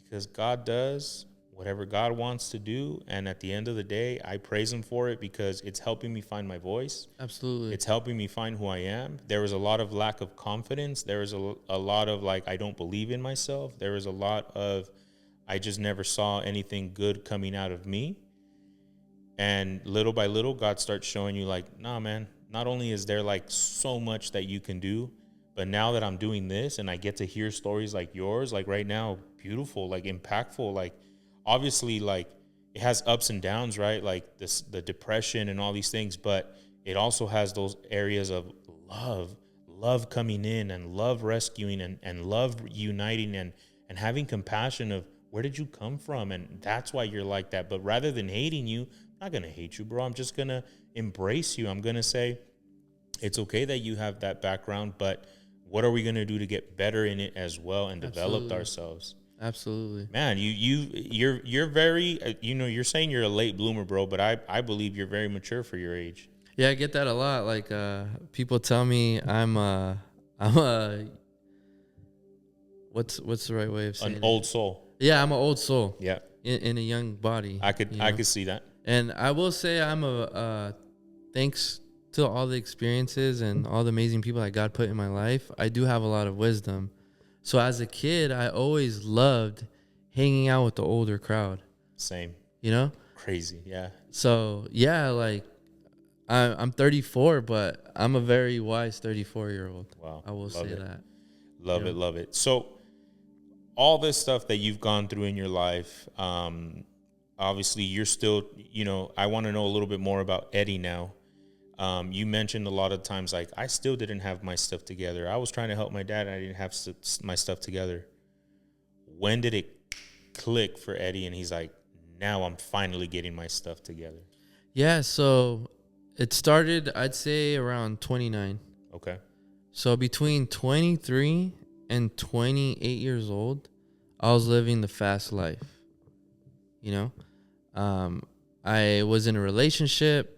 Because God does whatever God wants to do. And at the end of the day, I praise him for it because it's helping me find my voice. Absolutely. It's helping me find who I am. There was a lot of lack of confidence. There was a lot of like, I don't believe in myself. There was a lot of, I just never saw anything good coming out of me. And little by little, God starts showing you like, nah, man, not only is there like so much that you can do, but now that I'm doing this and I get to hear stories like yours, like right now, beautiful, like impactful. Like obviously, like it has ups and downs, right? Like the depression and all these things, but it also has those areas of love coming in, and love rescuing, and love uniting, and having compassion of where did you come from, and that's why you're like that. But rather than hating you, I'm not gonna hate you, bro. I'm just gonna embrace you. I'm gonna say it's okay that you have that background, but what are we gonna do to get better in it as well and develop ourselves? Absolutely. Man, you're very you're saying you're a late bloomer, bro, but I believe you're very mature for your age. Yeah, I get that a lot. Like people tell me I'm a what's the right way of saying An old soul. Yeah, I'm an old soul. Yeah, In a young body. I could see that. And I will say I'm a thanks to all the experiences and all the amazing people that God put in my life, I do have a lot of wisdom. So as a kid, I always loved hanging out with the older crowd. Same. You know? Crazy, yeah. So yeah, like I'm 34, but I'm a very wise 34-year-old. Wow. I will say that. Love it. So all this stuff that you've gone through in your life, obviously you're still, I want to know a little bit more about Eddie now. You mentioned a lot of times, like, I still didn't have my stuff together. I was trying to help my dad, and I didn't have my stuff together. When did it click for Eddie, and he's like, now I'm finally getting my stuff together? Yeah, so it started, I'd say, around 29. Okay. So between 23 and 28 years old, I was living the fast life. I was in a relationship.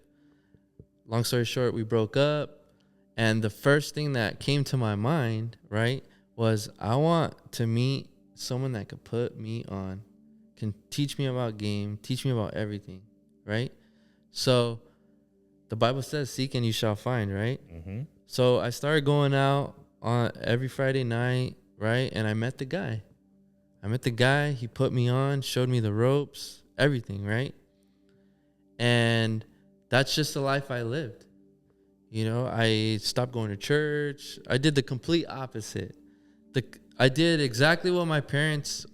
Long story short, we broke up. And the first thing that came to my mind, right, was I want to meet someone that could put me on, can teach me about game, teach me about everything, right? So the Bible says, seek and you shall find, right? Mm-hmm. So I started going out on every Friday night, right? And I met the guy. He put me on, showed me the ropes, everything, right? And that's just the life I lived. I stopped going to church. I did the complete opposite. I did exactly what my parents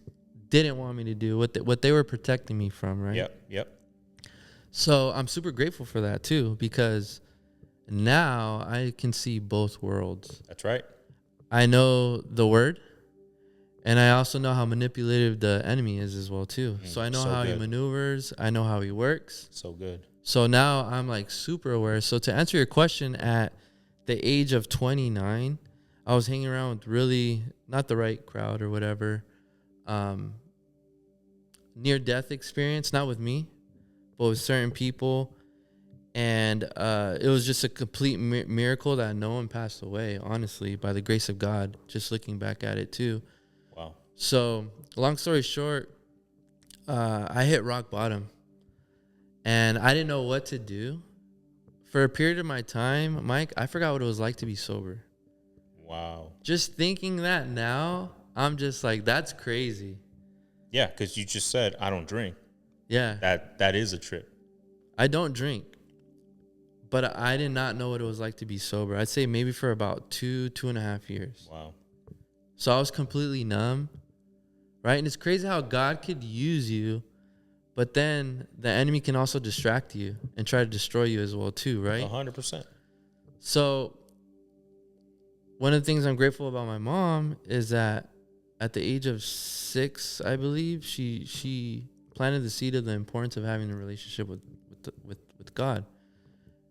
didn't want me to do, what they were protecting me from, right? Yep. So I'm super grateful for that too, because now I can see both worlds. That's right. I know the word, and I also know how manipulative the enemy is as well too. So I know how he maneuvers. I know how he works. So good. So now I'm like super aware. So to answer your question, at the age of 29, I was hanging around with really not the right crowd or whatever. Near death experience, not with me, but with certain people. And it was just a complete miracle that no one passed away, honestly, by the grace of God, just looking back at it too. Wow. So long story short, I hit rock bottom. And I didn't know what to do. For a period of my time, Mike, I forgot what it was like to be sober. Wow. Just thinking that now, I'm just like, that's crazy. Yeah, because you just said, I don't drink. Yeah. That is a trip. I don't drink. But I did not know what it was like to be sober. I'd say maybe for about 2.5 years. Wow. So I was completely numb, right? And it's crazy how God could use you, but then the enemy can also distract you and try to destroy you as well too, right? 100%. So one of the things I'm grateful about my mom is that at the age of 6, I believe, she planted the seed of the importance of having a relationship with God.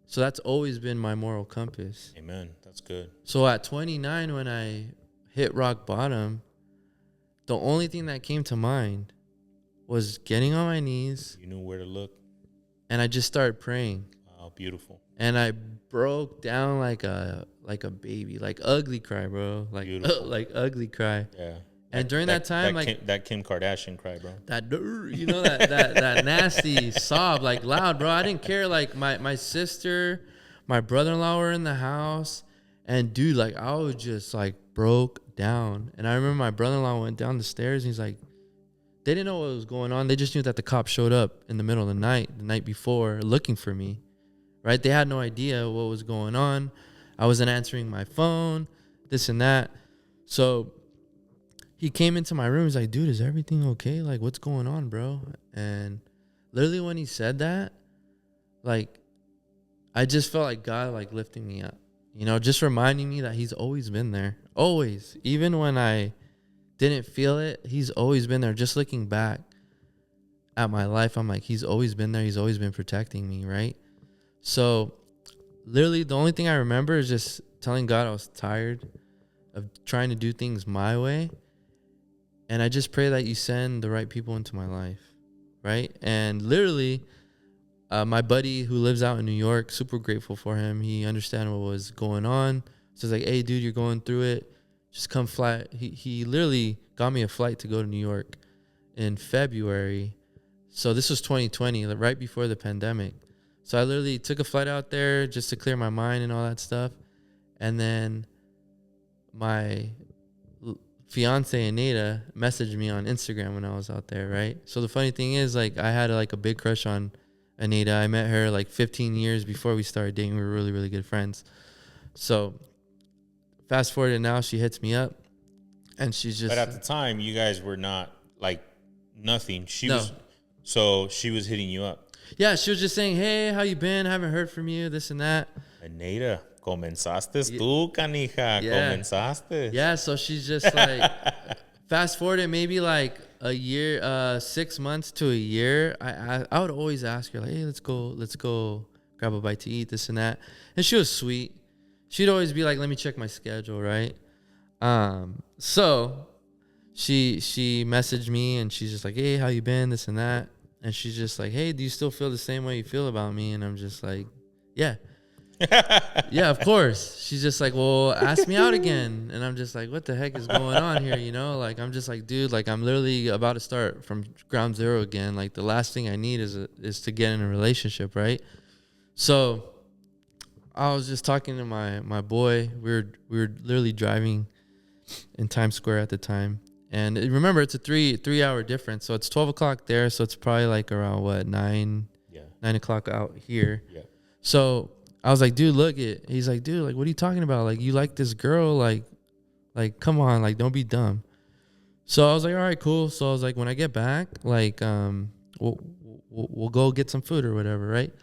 So that's always been my moral compass. Amen. That's good. So at 29, when I hit rock bottom, the only thing that came to mind was getting on my knees. You knew where to look. And I just started praying. Oh, beautiful. And I broke down like a baby, like ugly cry, bro. Like like ugly cry. Yeah. And during that time, that Kim Kardashian cry, bro. That that nasty sob, like loud, bro. I didn't care. Like my sister, my brother-in-law were in the house, and dude, like I was just like broke down. And I remember my brother-in-law went down the stairs, and he's like, they didn't know what was going on. They just knew that the cops showed up in the middle of the night before, looking for me. Right? They had no idea what was going on. I wasn't answering my phone, this and that. So he came into my room. He's like, dude, is everything okay? Like, what's going on, bro? And literally when he said that, like, I just felt like God, like, lifting me up, you know, just reminding me that he's always been there. Always. Even when I didn't feel it, he's always been there. Just looking back at my life, I'm like, he's always been there. He's always been protecting me, right? So literally the only thing I remember is just telling God I was tired of trying to do things my way. And I just pray that you send the right people into my life, right? And literally, my buddy who lives out in New York, super grateful for him. He understood what was going on. So he's like, hey, dude, you're going through it. Just come fly. He literally got me a flight to go to New York in February. So this was 2020, like right before the pandemic. So I literally took a flight out there just to clear my mind and all that stuff. And then my fiance Anita messaged me on Instagram when I was out there, right? So the funny thing is, like, I had like a big crush on Anita. I met her like 15 years before we started dating. We were really, really good friends. So fast forward to now, she hits me up and she's just... But at the time, you guys were not like nothing. No. So she was hitting you up. Yeah, she was just saying, hey, how you been? Haven't heard from you, this and that. Anita, comenzaste tú, canija. Yeah. Comenzaste. Yeah, so she's just like, fast forward it maybe like a year, 6 months to a year. I would always ask her, like, hey, let's go grab a bite to eat, this and that. And she was sweet. She'd always be like, let me check my schedule, right? So she messaged me and she's just like, hey, how you been, this and that. And she's just like, hey, do you still feel the same way you feel about me? And I'm just like, yeah. Yeah, of course. She's just like, well, ask me out again. And I'm just like, what the heck is going on here? You know, like, I'm just like, dude, like, I'm literally about to start from ground zero again. Like, the last thing I need is to get in a relationship, right? So I was just talking to my boy. We were literally driving in Times Square at the time. And remember, it's a three hour difference. So it's 12 o'clock there. So it's probably like around, what, 9 o'clock out here. Yeah. So I was like, dude, look it. He's like, dude, like, what are you talking about? Like, you like this girl? Like, come on, like, don't be dumb. So I was like, all right, cool. So I was like, when I get back, like, we'll go get some food or whatever, right?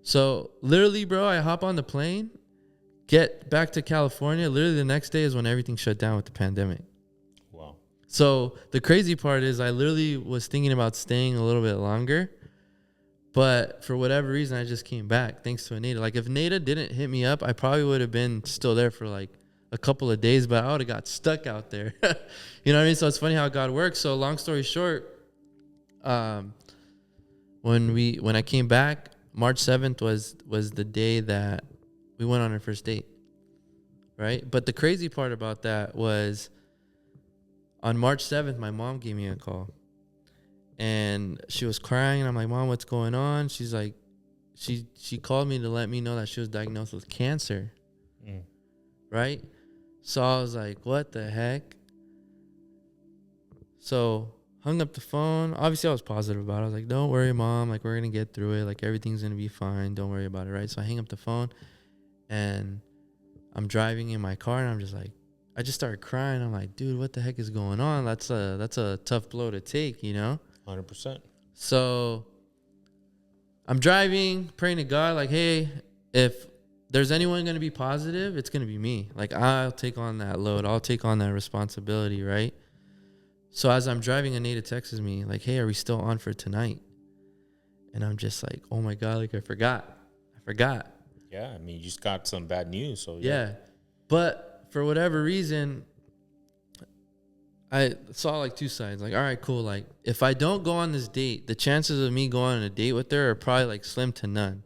So literally, bro, I hop on the plane, get back to California. Literally the next day is when everything shut down with the pandemic. Wow. So the crazy part is I literally was thinking about staying a little bit longer. But for whatever reason, I just came back thanks to Anita. Like, if Anita didn't hit me up, I probably would have been still there for like a couple of days, but I would have got stuck out there. You know what I mean? So it's funny how God works. So long story short, when I came back, March 7th was the day that we went on our first date, right? But the crazy part about that was on March 7th, my mom gave me a call. And she was crying, and I'm like, Mom, what's going on? She's like, she called me to let me know that she was diagnosed with cancer. Right? So I was like, what the heck? So hung up the phone. Obviously, I was positive about it. I was like, don't worry, Mom. Like, we're going to get through it. Like, everything's going to be fine. Don't worry about it, right? So I hang up the phone, and I'm driving in my car, and I'm just like, I just started crying. I'm like, dude, what the heck is going on? That's a tough blow to take, you know? 100%. So I'm driving, praying to God, like, hey, if there's anyone going to be positive, it's going to be me. Like, I'll take on that load. I'll take on that responsibility, right? So as I'm driving, Anita texts me, like, hey, are we still on for tonight? And I'm just like, oh, my God, like, I forgot. Yeah, I mean, you just got some bad news. So yeah. But for whatever reason, I saw like two sides. Like, all right, cool. Like, if I don't go on this date, the chances of me going on a date with her are probably like slim to none.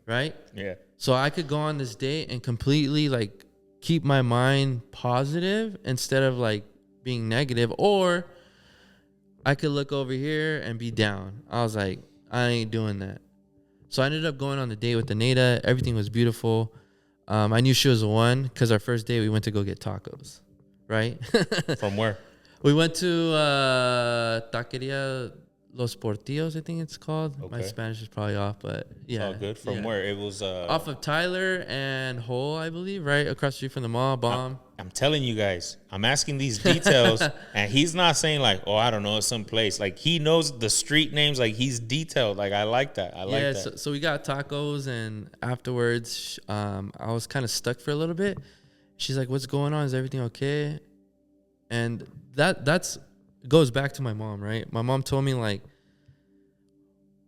Right? Yeah. So I could go on this date and completely like keep my mind positive instead of like being negative, or I could look over here and be down. I was like, I ain't doing that. So I ended up going on the date with Anita. Everything was beautiful. I knew she was the one because our first date we went to go get tacos. Right? From where? We went to Taqueria Los Portillos, I think it's called. My Okay. Spanish is probably off, but It's all yeah. good. From Yeah. where? It was Off of Tyler and Hole, I believe, right across the street from the mall. Bomb. I'm telling you guys, I'm asking these details, and he's not saying like, oh, I don't know, it's some place. Like, he knows the street names. Like, he's detailed. Like, I like that. I like Yeah, that. so we got tacos, and afterwards, I was kind of stuck for a little bit. She's like, "What's going on? Is everything okay?" And that's goes back to my mom, right? My mom told me, like,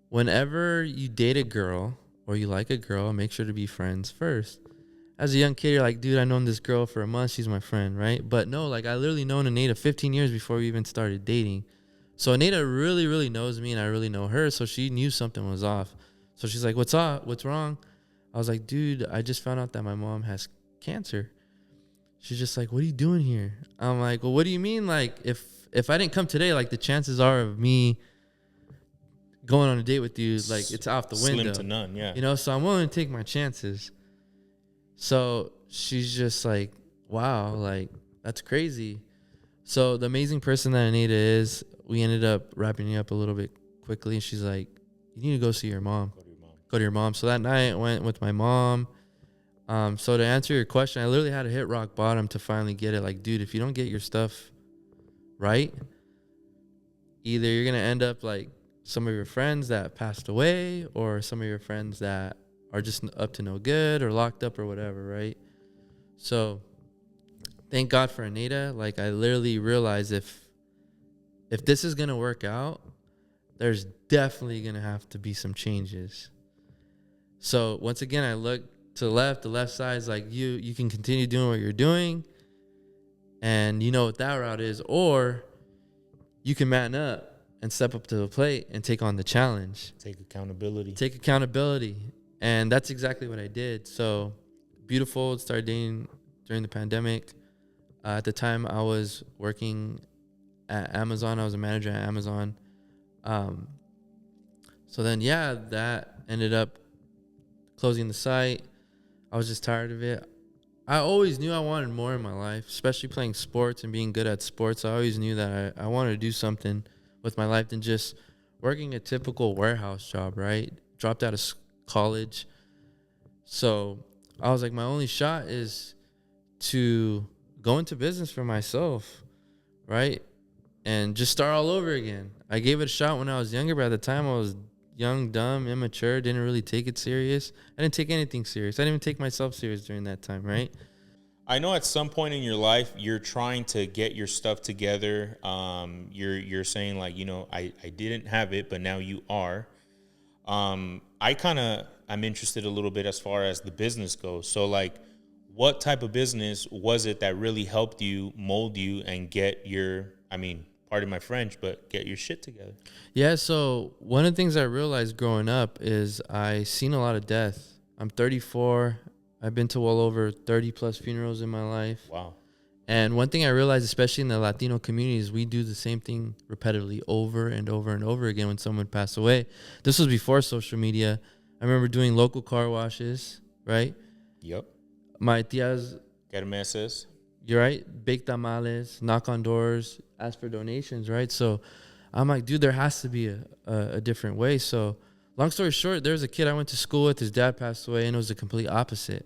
whenever you date a girl or you like a girl, make sure to be friends first. As a young kid, you're like, dude, I known this girl for a month. She's my friend, right? But no, like, I literally known Anita 15 years before we even started dating. So Anita really, really knows me, and I really know her. So she knew something was off. So she's like, what's up? What's wrong? I was like, dude, I just found out that my mom has cancer. She's just like, what are you doing here? I'm like, well, what do you mean? Like, if I didn't come today, like, the chances are of me going on a date with you, like, it's off the window. Slim to none, yeah. You know, so I'm willing to take my chances. So she's just like, wow, like, that's crazy. So the amazing person that Anita is, we ended up wrapping it up a little bit quickly. And she's like, you need to go see your mom. Go to your mom. So that night I went with my mom. So to answer your question, I literally had to hit rock bottom to finally get it. Like, dude, if you don't get your stuff right, either you're going to end up like some of your friends that passed away, or some of your friends that are just up to no good or locked up or whatever, right? So thank God for Anita. Like, I literally realized if this is going to work out, there's definitely going to have to be some changes. So once again, I look to the left side is like, you can continue doing what you're doing, and you know what that route is, or you can man up and step up to the plate and take on the challenge. Take accountability. And that's exactly what I did. So beautiful, started dating during the pandemic. At the time, I was working at Amazon. I was a manager at Amazon. So then, yeah, that ended up closing the site. I was just tired of it. I always knew I wanted more in my life, especially playing sports and being good at sports. I always knew that I wanted to do something with my life than just working a typical warehouse job, right? Dropped out of college. So I was like, my only shot is to go into business for myself, right? And just start all over again. I gave it a shot when I was younger, but at the time I was young, dumb, immature, didn't really take it serious. I didn't take anything serious. I didn't even take myself serious during that time, right? I know at some point in your life, you're trying to get your stuff together. You're saying like, you know, I didn't have it, but now you are. I'm interested a little bit as far as the business goes. So like, what type of business was it that really helped you mold you and get your, pardon my French, but get your shit together? Yeah, so one of the things I realized growing up is I seen a lot of death. I'm 34. I've been to well over 30 plus funerals in my life. Wow. And one thing I realized, especially in the Latino community, is we do the same thing repetitively over and over and over again when someone passed away. This was before social media. I remember doing local car washes, right? Yep. My tias, Kermeses. you're right, bake tamales, knock on doors, ask for donations, right? So I'm like, dude, there has to be a different way. So long story short, there was a kid I went to school with. His dad passed away, and it was the complete opposite.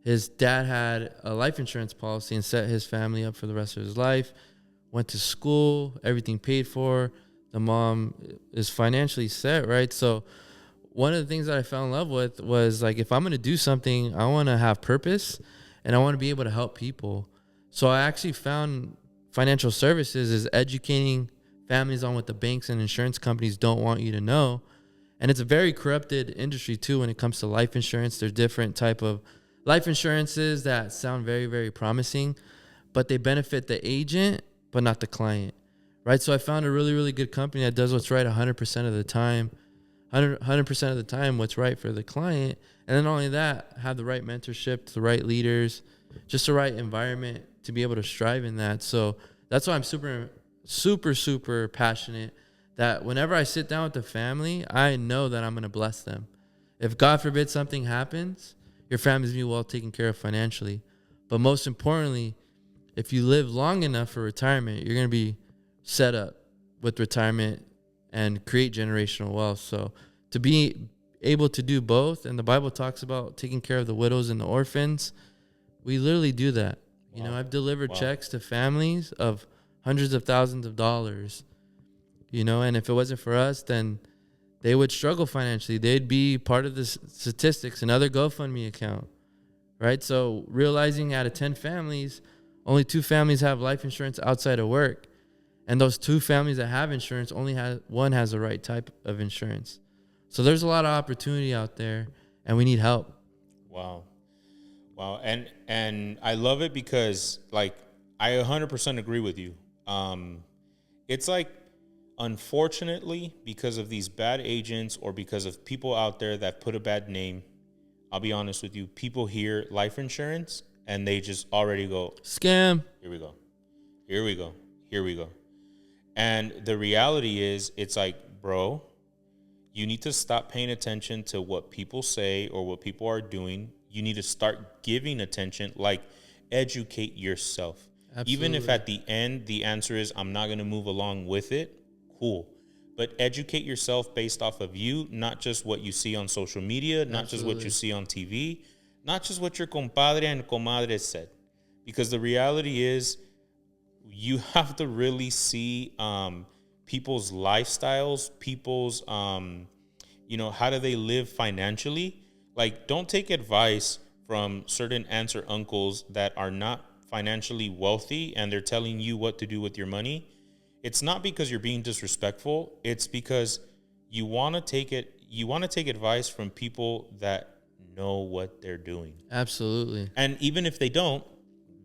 His dad had a life insurance policy and set his family up for the rest of his life. Went to school, everything paid for. The mom is financially set, right? So one of the things that I fell in love with was like, if I'm going to do something, I want to have purpose and I want to be able to help people. So I actually found financial services is educating families on what the banks and insurance companies don't want you to know. And it's a very corrupted industry too when it comes to life insurance. There's different type of life insurances that sound very, very promising, but they benefit the agent, but not the client, right? So I found a really, really good company that does what's right 100% of the time, 100% of the time, what's right for the client. And then not only that, have the right mentorship, the right leaders, just the right environment to be able to strive in that. So that's why I'm super, super, super passionate that whenever I sit down with the family, I know that I'm going to bless them. If God forbid something happens, your family's going to be well taken care of financially. But most importantly, if you live long enough for retirement, you're going to be set up with retirement and create generational wealth. So to be able to do both, and the Bible talks about taking care of the widows and the orphans, we literally do that. You know, I've delivered checks to families of hundreds of thousands of dollars, you know, and if it wasn't for us, then they would struggle financially. They'd be part of the statistics, another GoFundMe account, right? So realizing out of 10 families, only 2 families have life insurance outside of work. And those 2 families that have insurance, only one has the right type of insurance. So there's a lot of opportunity out there, and we need help. Wow. And I love it because, like, I 100% agree with you. It's like, unfortunately, because of these bad agents or because of people out there that put a bad name, I'll be honest with you, people hear life insurance and they just already go, scam. Here we go. And the reality is, it's like, bro, you need to stop paying attention to what people say or what people are doing. You need to start giving attention, like educate yourself. Absolutely. Even if at the end the answer is, I'm not going to move along with it, cool. But educate yourself based off of you, not just what you see on social media, not just what you see on TV, not just what your compadre and comadre said. Because the reality is, you have to really see people's lifestyles, people's, how do they live financially? Like, don't take advice from certain aunts or uncles that are not financially wealthy and they're telling you what to do with your money. It's not because you're being disrespectful. It's because you want to take advice from people that know what they're doing. Absolutely. And even if they don't,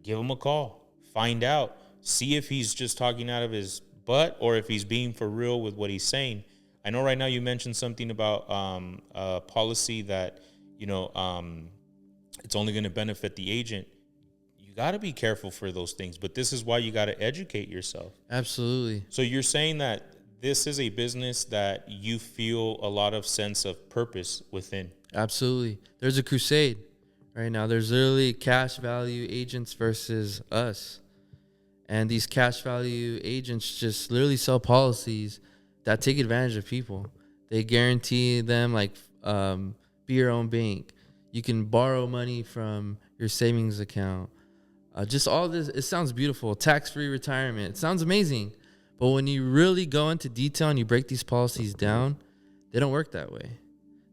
give them a call. Find out. See if he's just talking out of his butt or if he's being for real with what he's saying. I know right now you mentioned something about a policy that, it's only going to benefit the agent. You got to be careful for those things, but this is why you got to educate yourself. Absolutely. So you're saying that this is a business that you feel a lot of sense of purpose within. Absolutely. There's a crusade right now. There's literally cash value agents versus us. And these cash value agents just literally sell policies that take advantage of people. They guarantee them, like, be your own bank. You can borrow money from your savings account. Just all this, it sounds beautiful. Tax-free retirement. It sounds amazing. But when you really go into detail and you break these policies down, they don't work that way.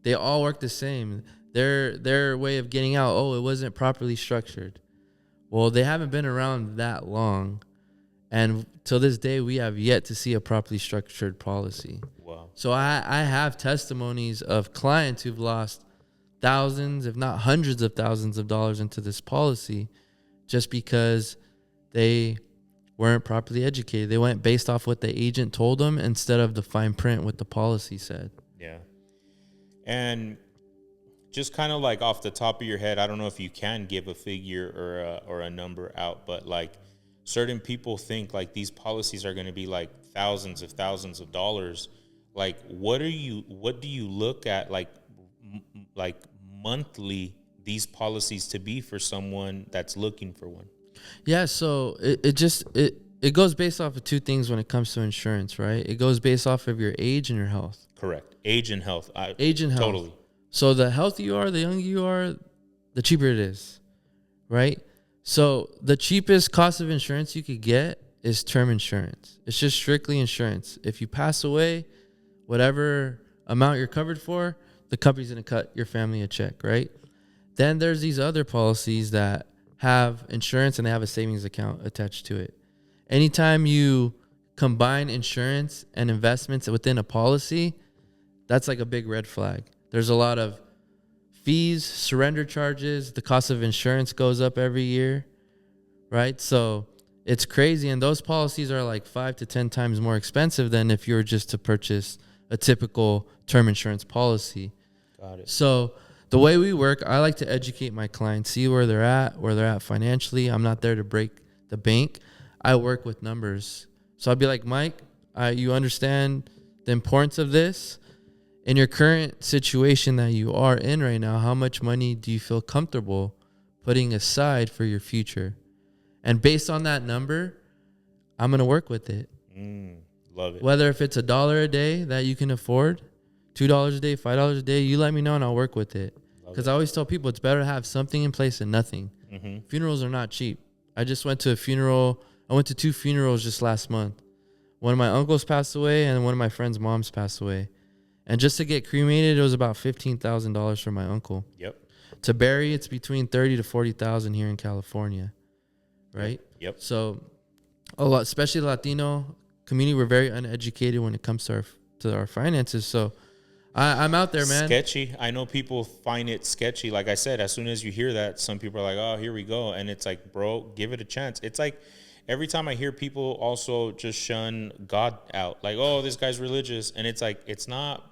They all work the same. Their way of getting out, it wasn't properly structured. Well, they haven't been around that long. And till this day, we have yet to see a properly structured policy. Wow. So I have testimonies of clients who've lost thousands, if not hundreds of thousands of dollars into this policy just because they weren't properly educated. They went based off what the agent told them instead of the fine print, what the policy said. Yeah. And just kind of like off the top of your head, I don't know if you can give a figure or a number out, but like, certain people think like these policies are going to be like thousands of dollars. Like, what do you look at like monthly these policies to be for someone that's looking for one? Yeah, so it goes based off of 2 things when it comes to insurance, right? It goes based off of your age and your health. Correct. Age and health. Age and health. Totally. So the healthier you are, the younger you are, the cheaper it is, right? So the cheapest cost of insurance you could get is term insurance. It's just strictly insurance. If you pass away, whatever amount you're covered for, the company's going to cut your family a check, right? Then there's these other policies that have insurance and they have a savings account attached to it. Anytime you combine insurance and investments within a policy, that's like a big red flag. There's a lot of fees, surrender charges, the cost of insurance goes up every year, right? So it's crazy. And those policies are like 5 to 10 times more expensive than if you were just to purchase a typical term insurance policy. Got it. So the way we work, I like to educate my clients, see where they're at financially. I'm not there to break the bank. I work with numbers. So I'd be like, Mike, you understand the importance of this? In your current situation that you are in right now, how much money do you feel comfortable putting aside for your future? And based on that number, I'm going to work with it. Love it. Whether if it's $1 a day that you can afford, $2 a day, $5 a day, you let me know and I'll work with it. Because I always tell people it's better to have something in place than nothing. Mm-hmm. Funerals are not cheap. I just went to a funeral. I went to 2 funerals just last month. One of my uncles passed away and one of my friend's moms passed away. And just to get cremated, it was about $15,000 for my uncle. Yep. To bury, it's between $30,000 to $40,000 here in California, right? Yep. So a lot, especially the Latino community, we're very uneducated when it comes to our finances. So I'm out there, man. Sketchy. I know people find it sketchy. Like I said, as soon as you hear that, some people are like, oh, here we go. And it's like, bro, give it a chance. It's like every time I hear people also just shun God out. Like, oh, this guy's religious. And it's like, it's not,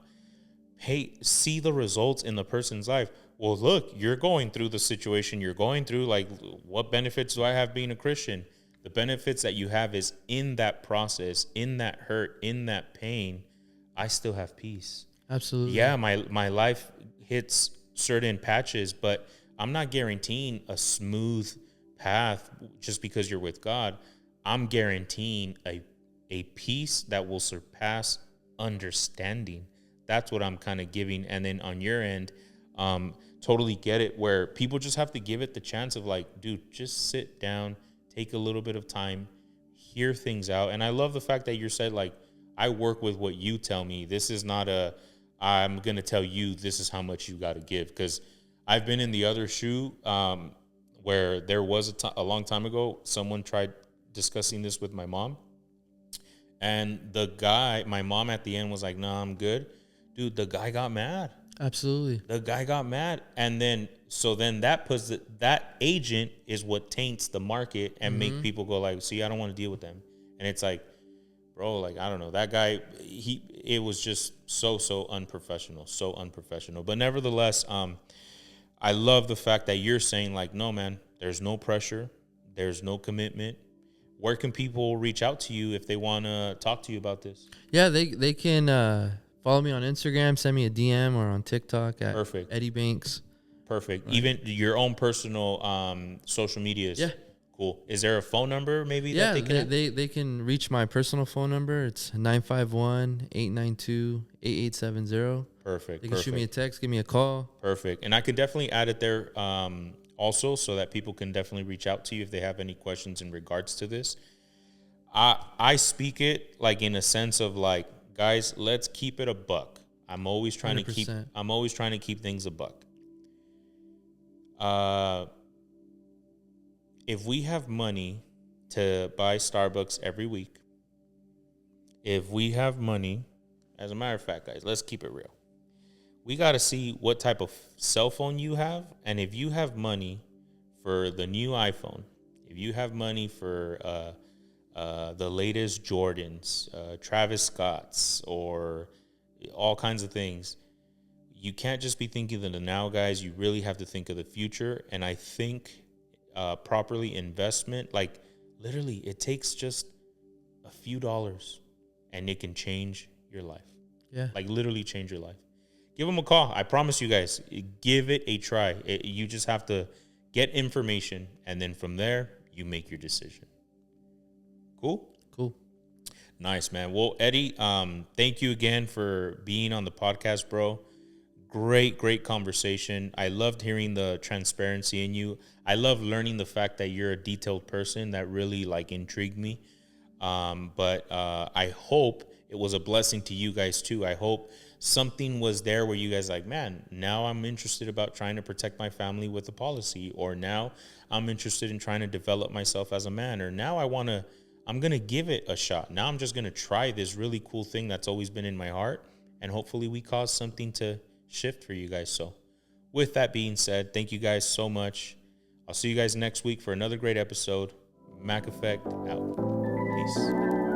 hey, see the results in the person's life. Well, look, you're going through the situation you're going through. Like, what benefits do I have being a Christian? The benefits that you have is in that process, in that hurt, in that pain, I still have peace. Absolutely. Yeah, my life hits certain patches, but I'm not guaranteeing a smooth path just because you're with God. I'm guaranteeing a peace that will surpass understanding. That's what I'm kind of giving. And then on your end, totally get it, where people just have to give it the chance of like, dude, just sit down, take a little bit of time, hear things out. And I love the fact that you said, like, I work with what you tell me. This is not I'm going to tell you this is how much you got to give. Because I've been in the other shoe where there was a long time ago, someone tried discussing this with my mom. And my mom at the end was like, nah, I'm good. Dude, the guy got mad. Absolutely. The guy got mad. And then that puts that agent is what taints the market and make people go like, see, I don't want to deal with them. And it's like, bro, like, I don't know. That guy, it was just so unprofessional. But nevertheless, I love the fact that you're saying like, no, man, there's no pressure. There's no commitment. Where can people reach out to you if they want to talk to you about this? Yeah, they can follow me on Instagram, send me a DM, or on TikTok at Perfect. Eddie Banks. Perfect. Right. Even your own personal social medias. Yeah. Cool. Is there a phone number maybe? Yeah, that they can reach my personal phone number. It's 951-892-8870. Perfect. They can shoot me a text, give me a call. Perfect. And I could definitely add it there also so that people can definitely reach out to you if they have any questions in regards to this. I speak it like in a sense of like, guys, let's keep it a buck. I'm always trying 100%. to keep things a buck. If we have money to buy Starbucks every week, if we have money, as a matter of fact, guys, let's keep it real. We got to see what type of cell phone you have. And if you have money for the new iPhone, if you have money for the latest Jordans, Travis Scott's, or all kinds of things, you can't just be thinking of the now, guys. You really have to think of the future. And I think properly investment, like literally it takes just a few dollars and it can change your life. Yeah. Like literally change your life. Give them a call. I promise you guys, give it a try. You just have to get information, and then from there, you make your decision. Cool? Cool. Nice, man. Well, Eddie, thank you again for being on the podcast, bro. Great conversation. I loved hearing the transparency in you. I love learning the fact that you're a detailed person. That really like intrigued me. But I hope it was a blessing to you guys too. I hope something was there where you guys like, man, now I'm interested about trying to protect my family with a policy, or now I'm interested in trying to develop myself as a man, or now I'm going to give it a shot. Now I'm just going to try this really cool thing that's always been in my heart, and hopefully we cause something to shift for you guys. So with that being said, thank you guys so much. I'll see you guys next week for another great episode. Mac Effect out. Peace.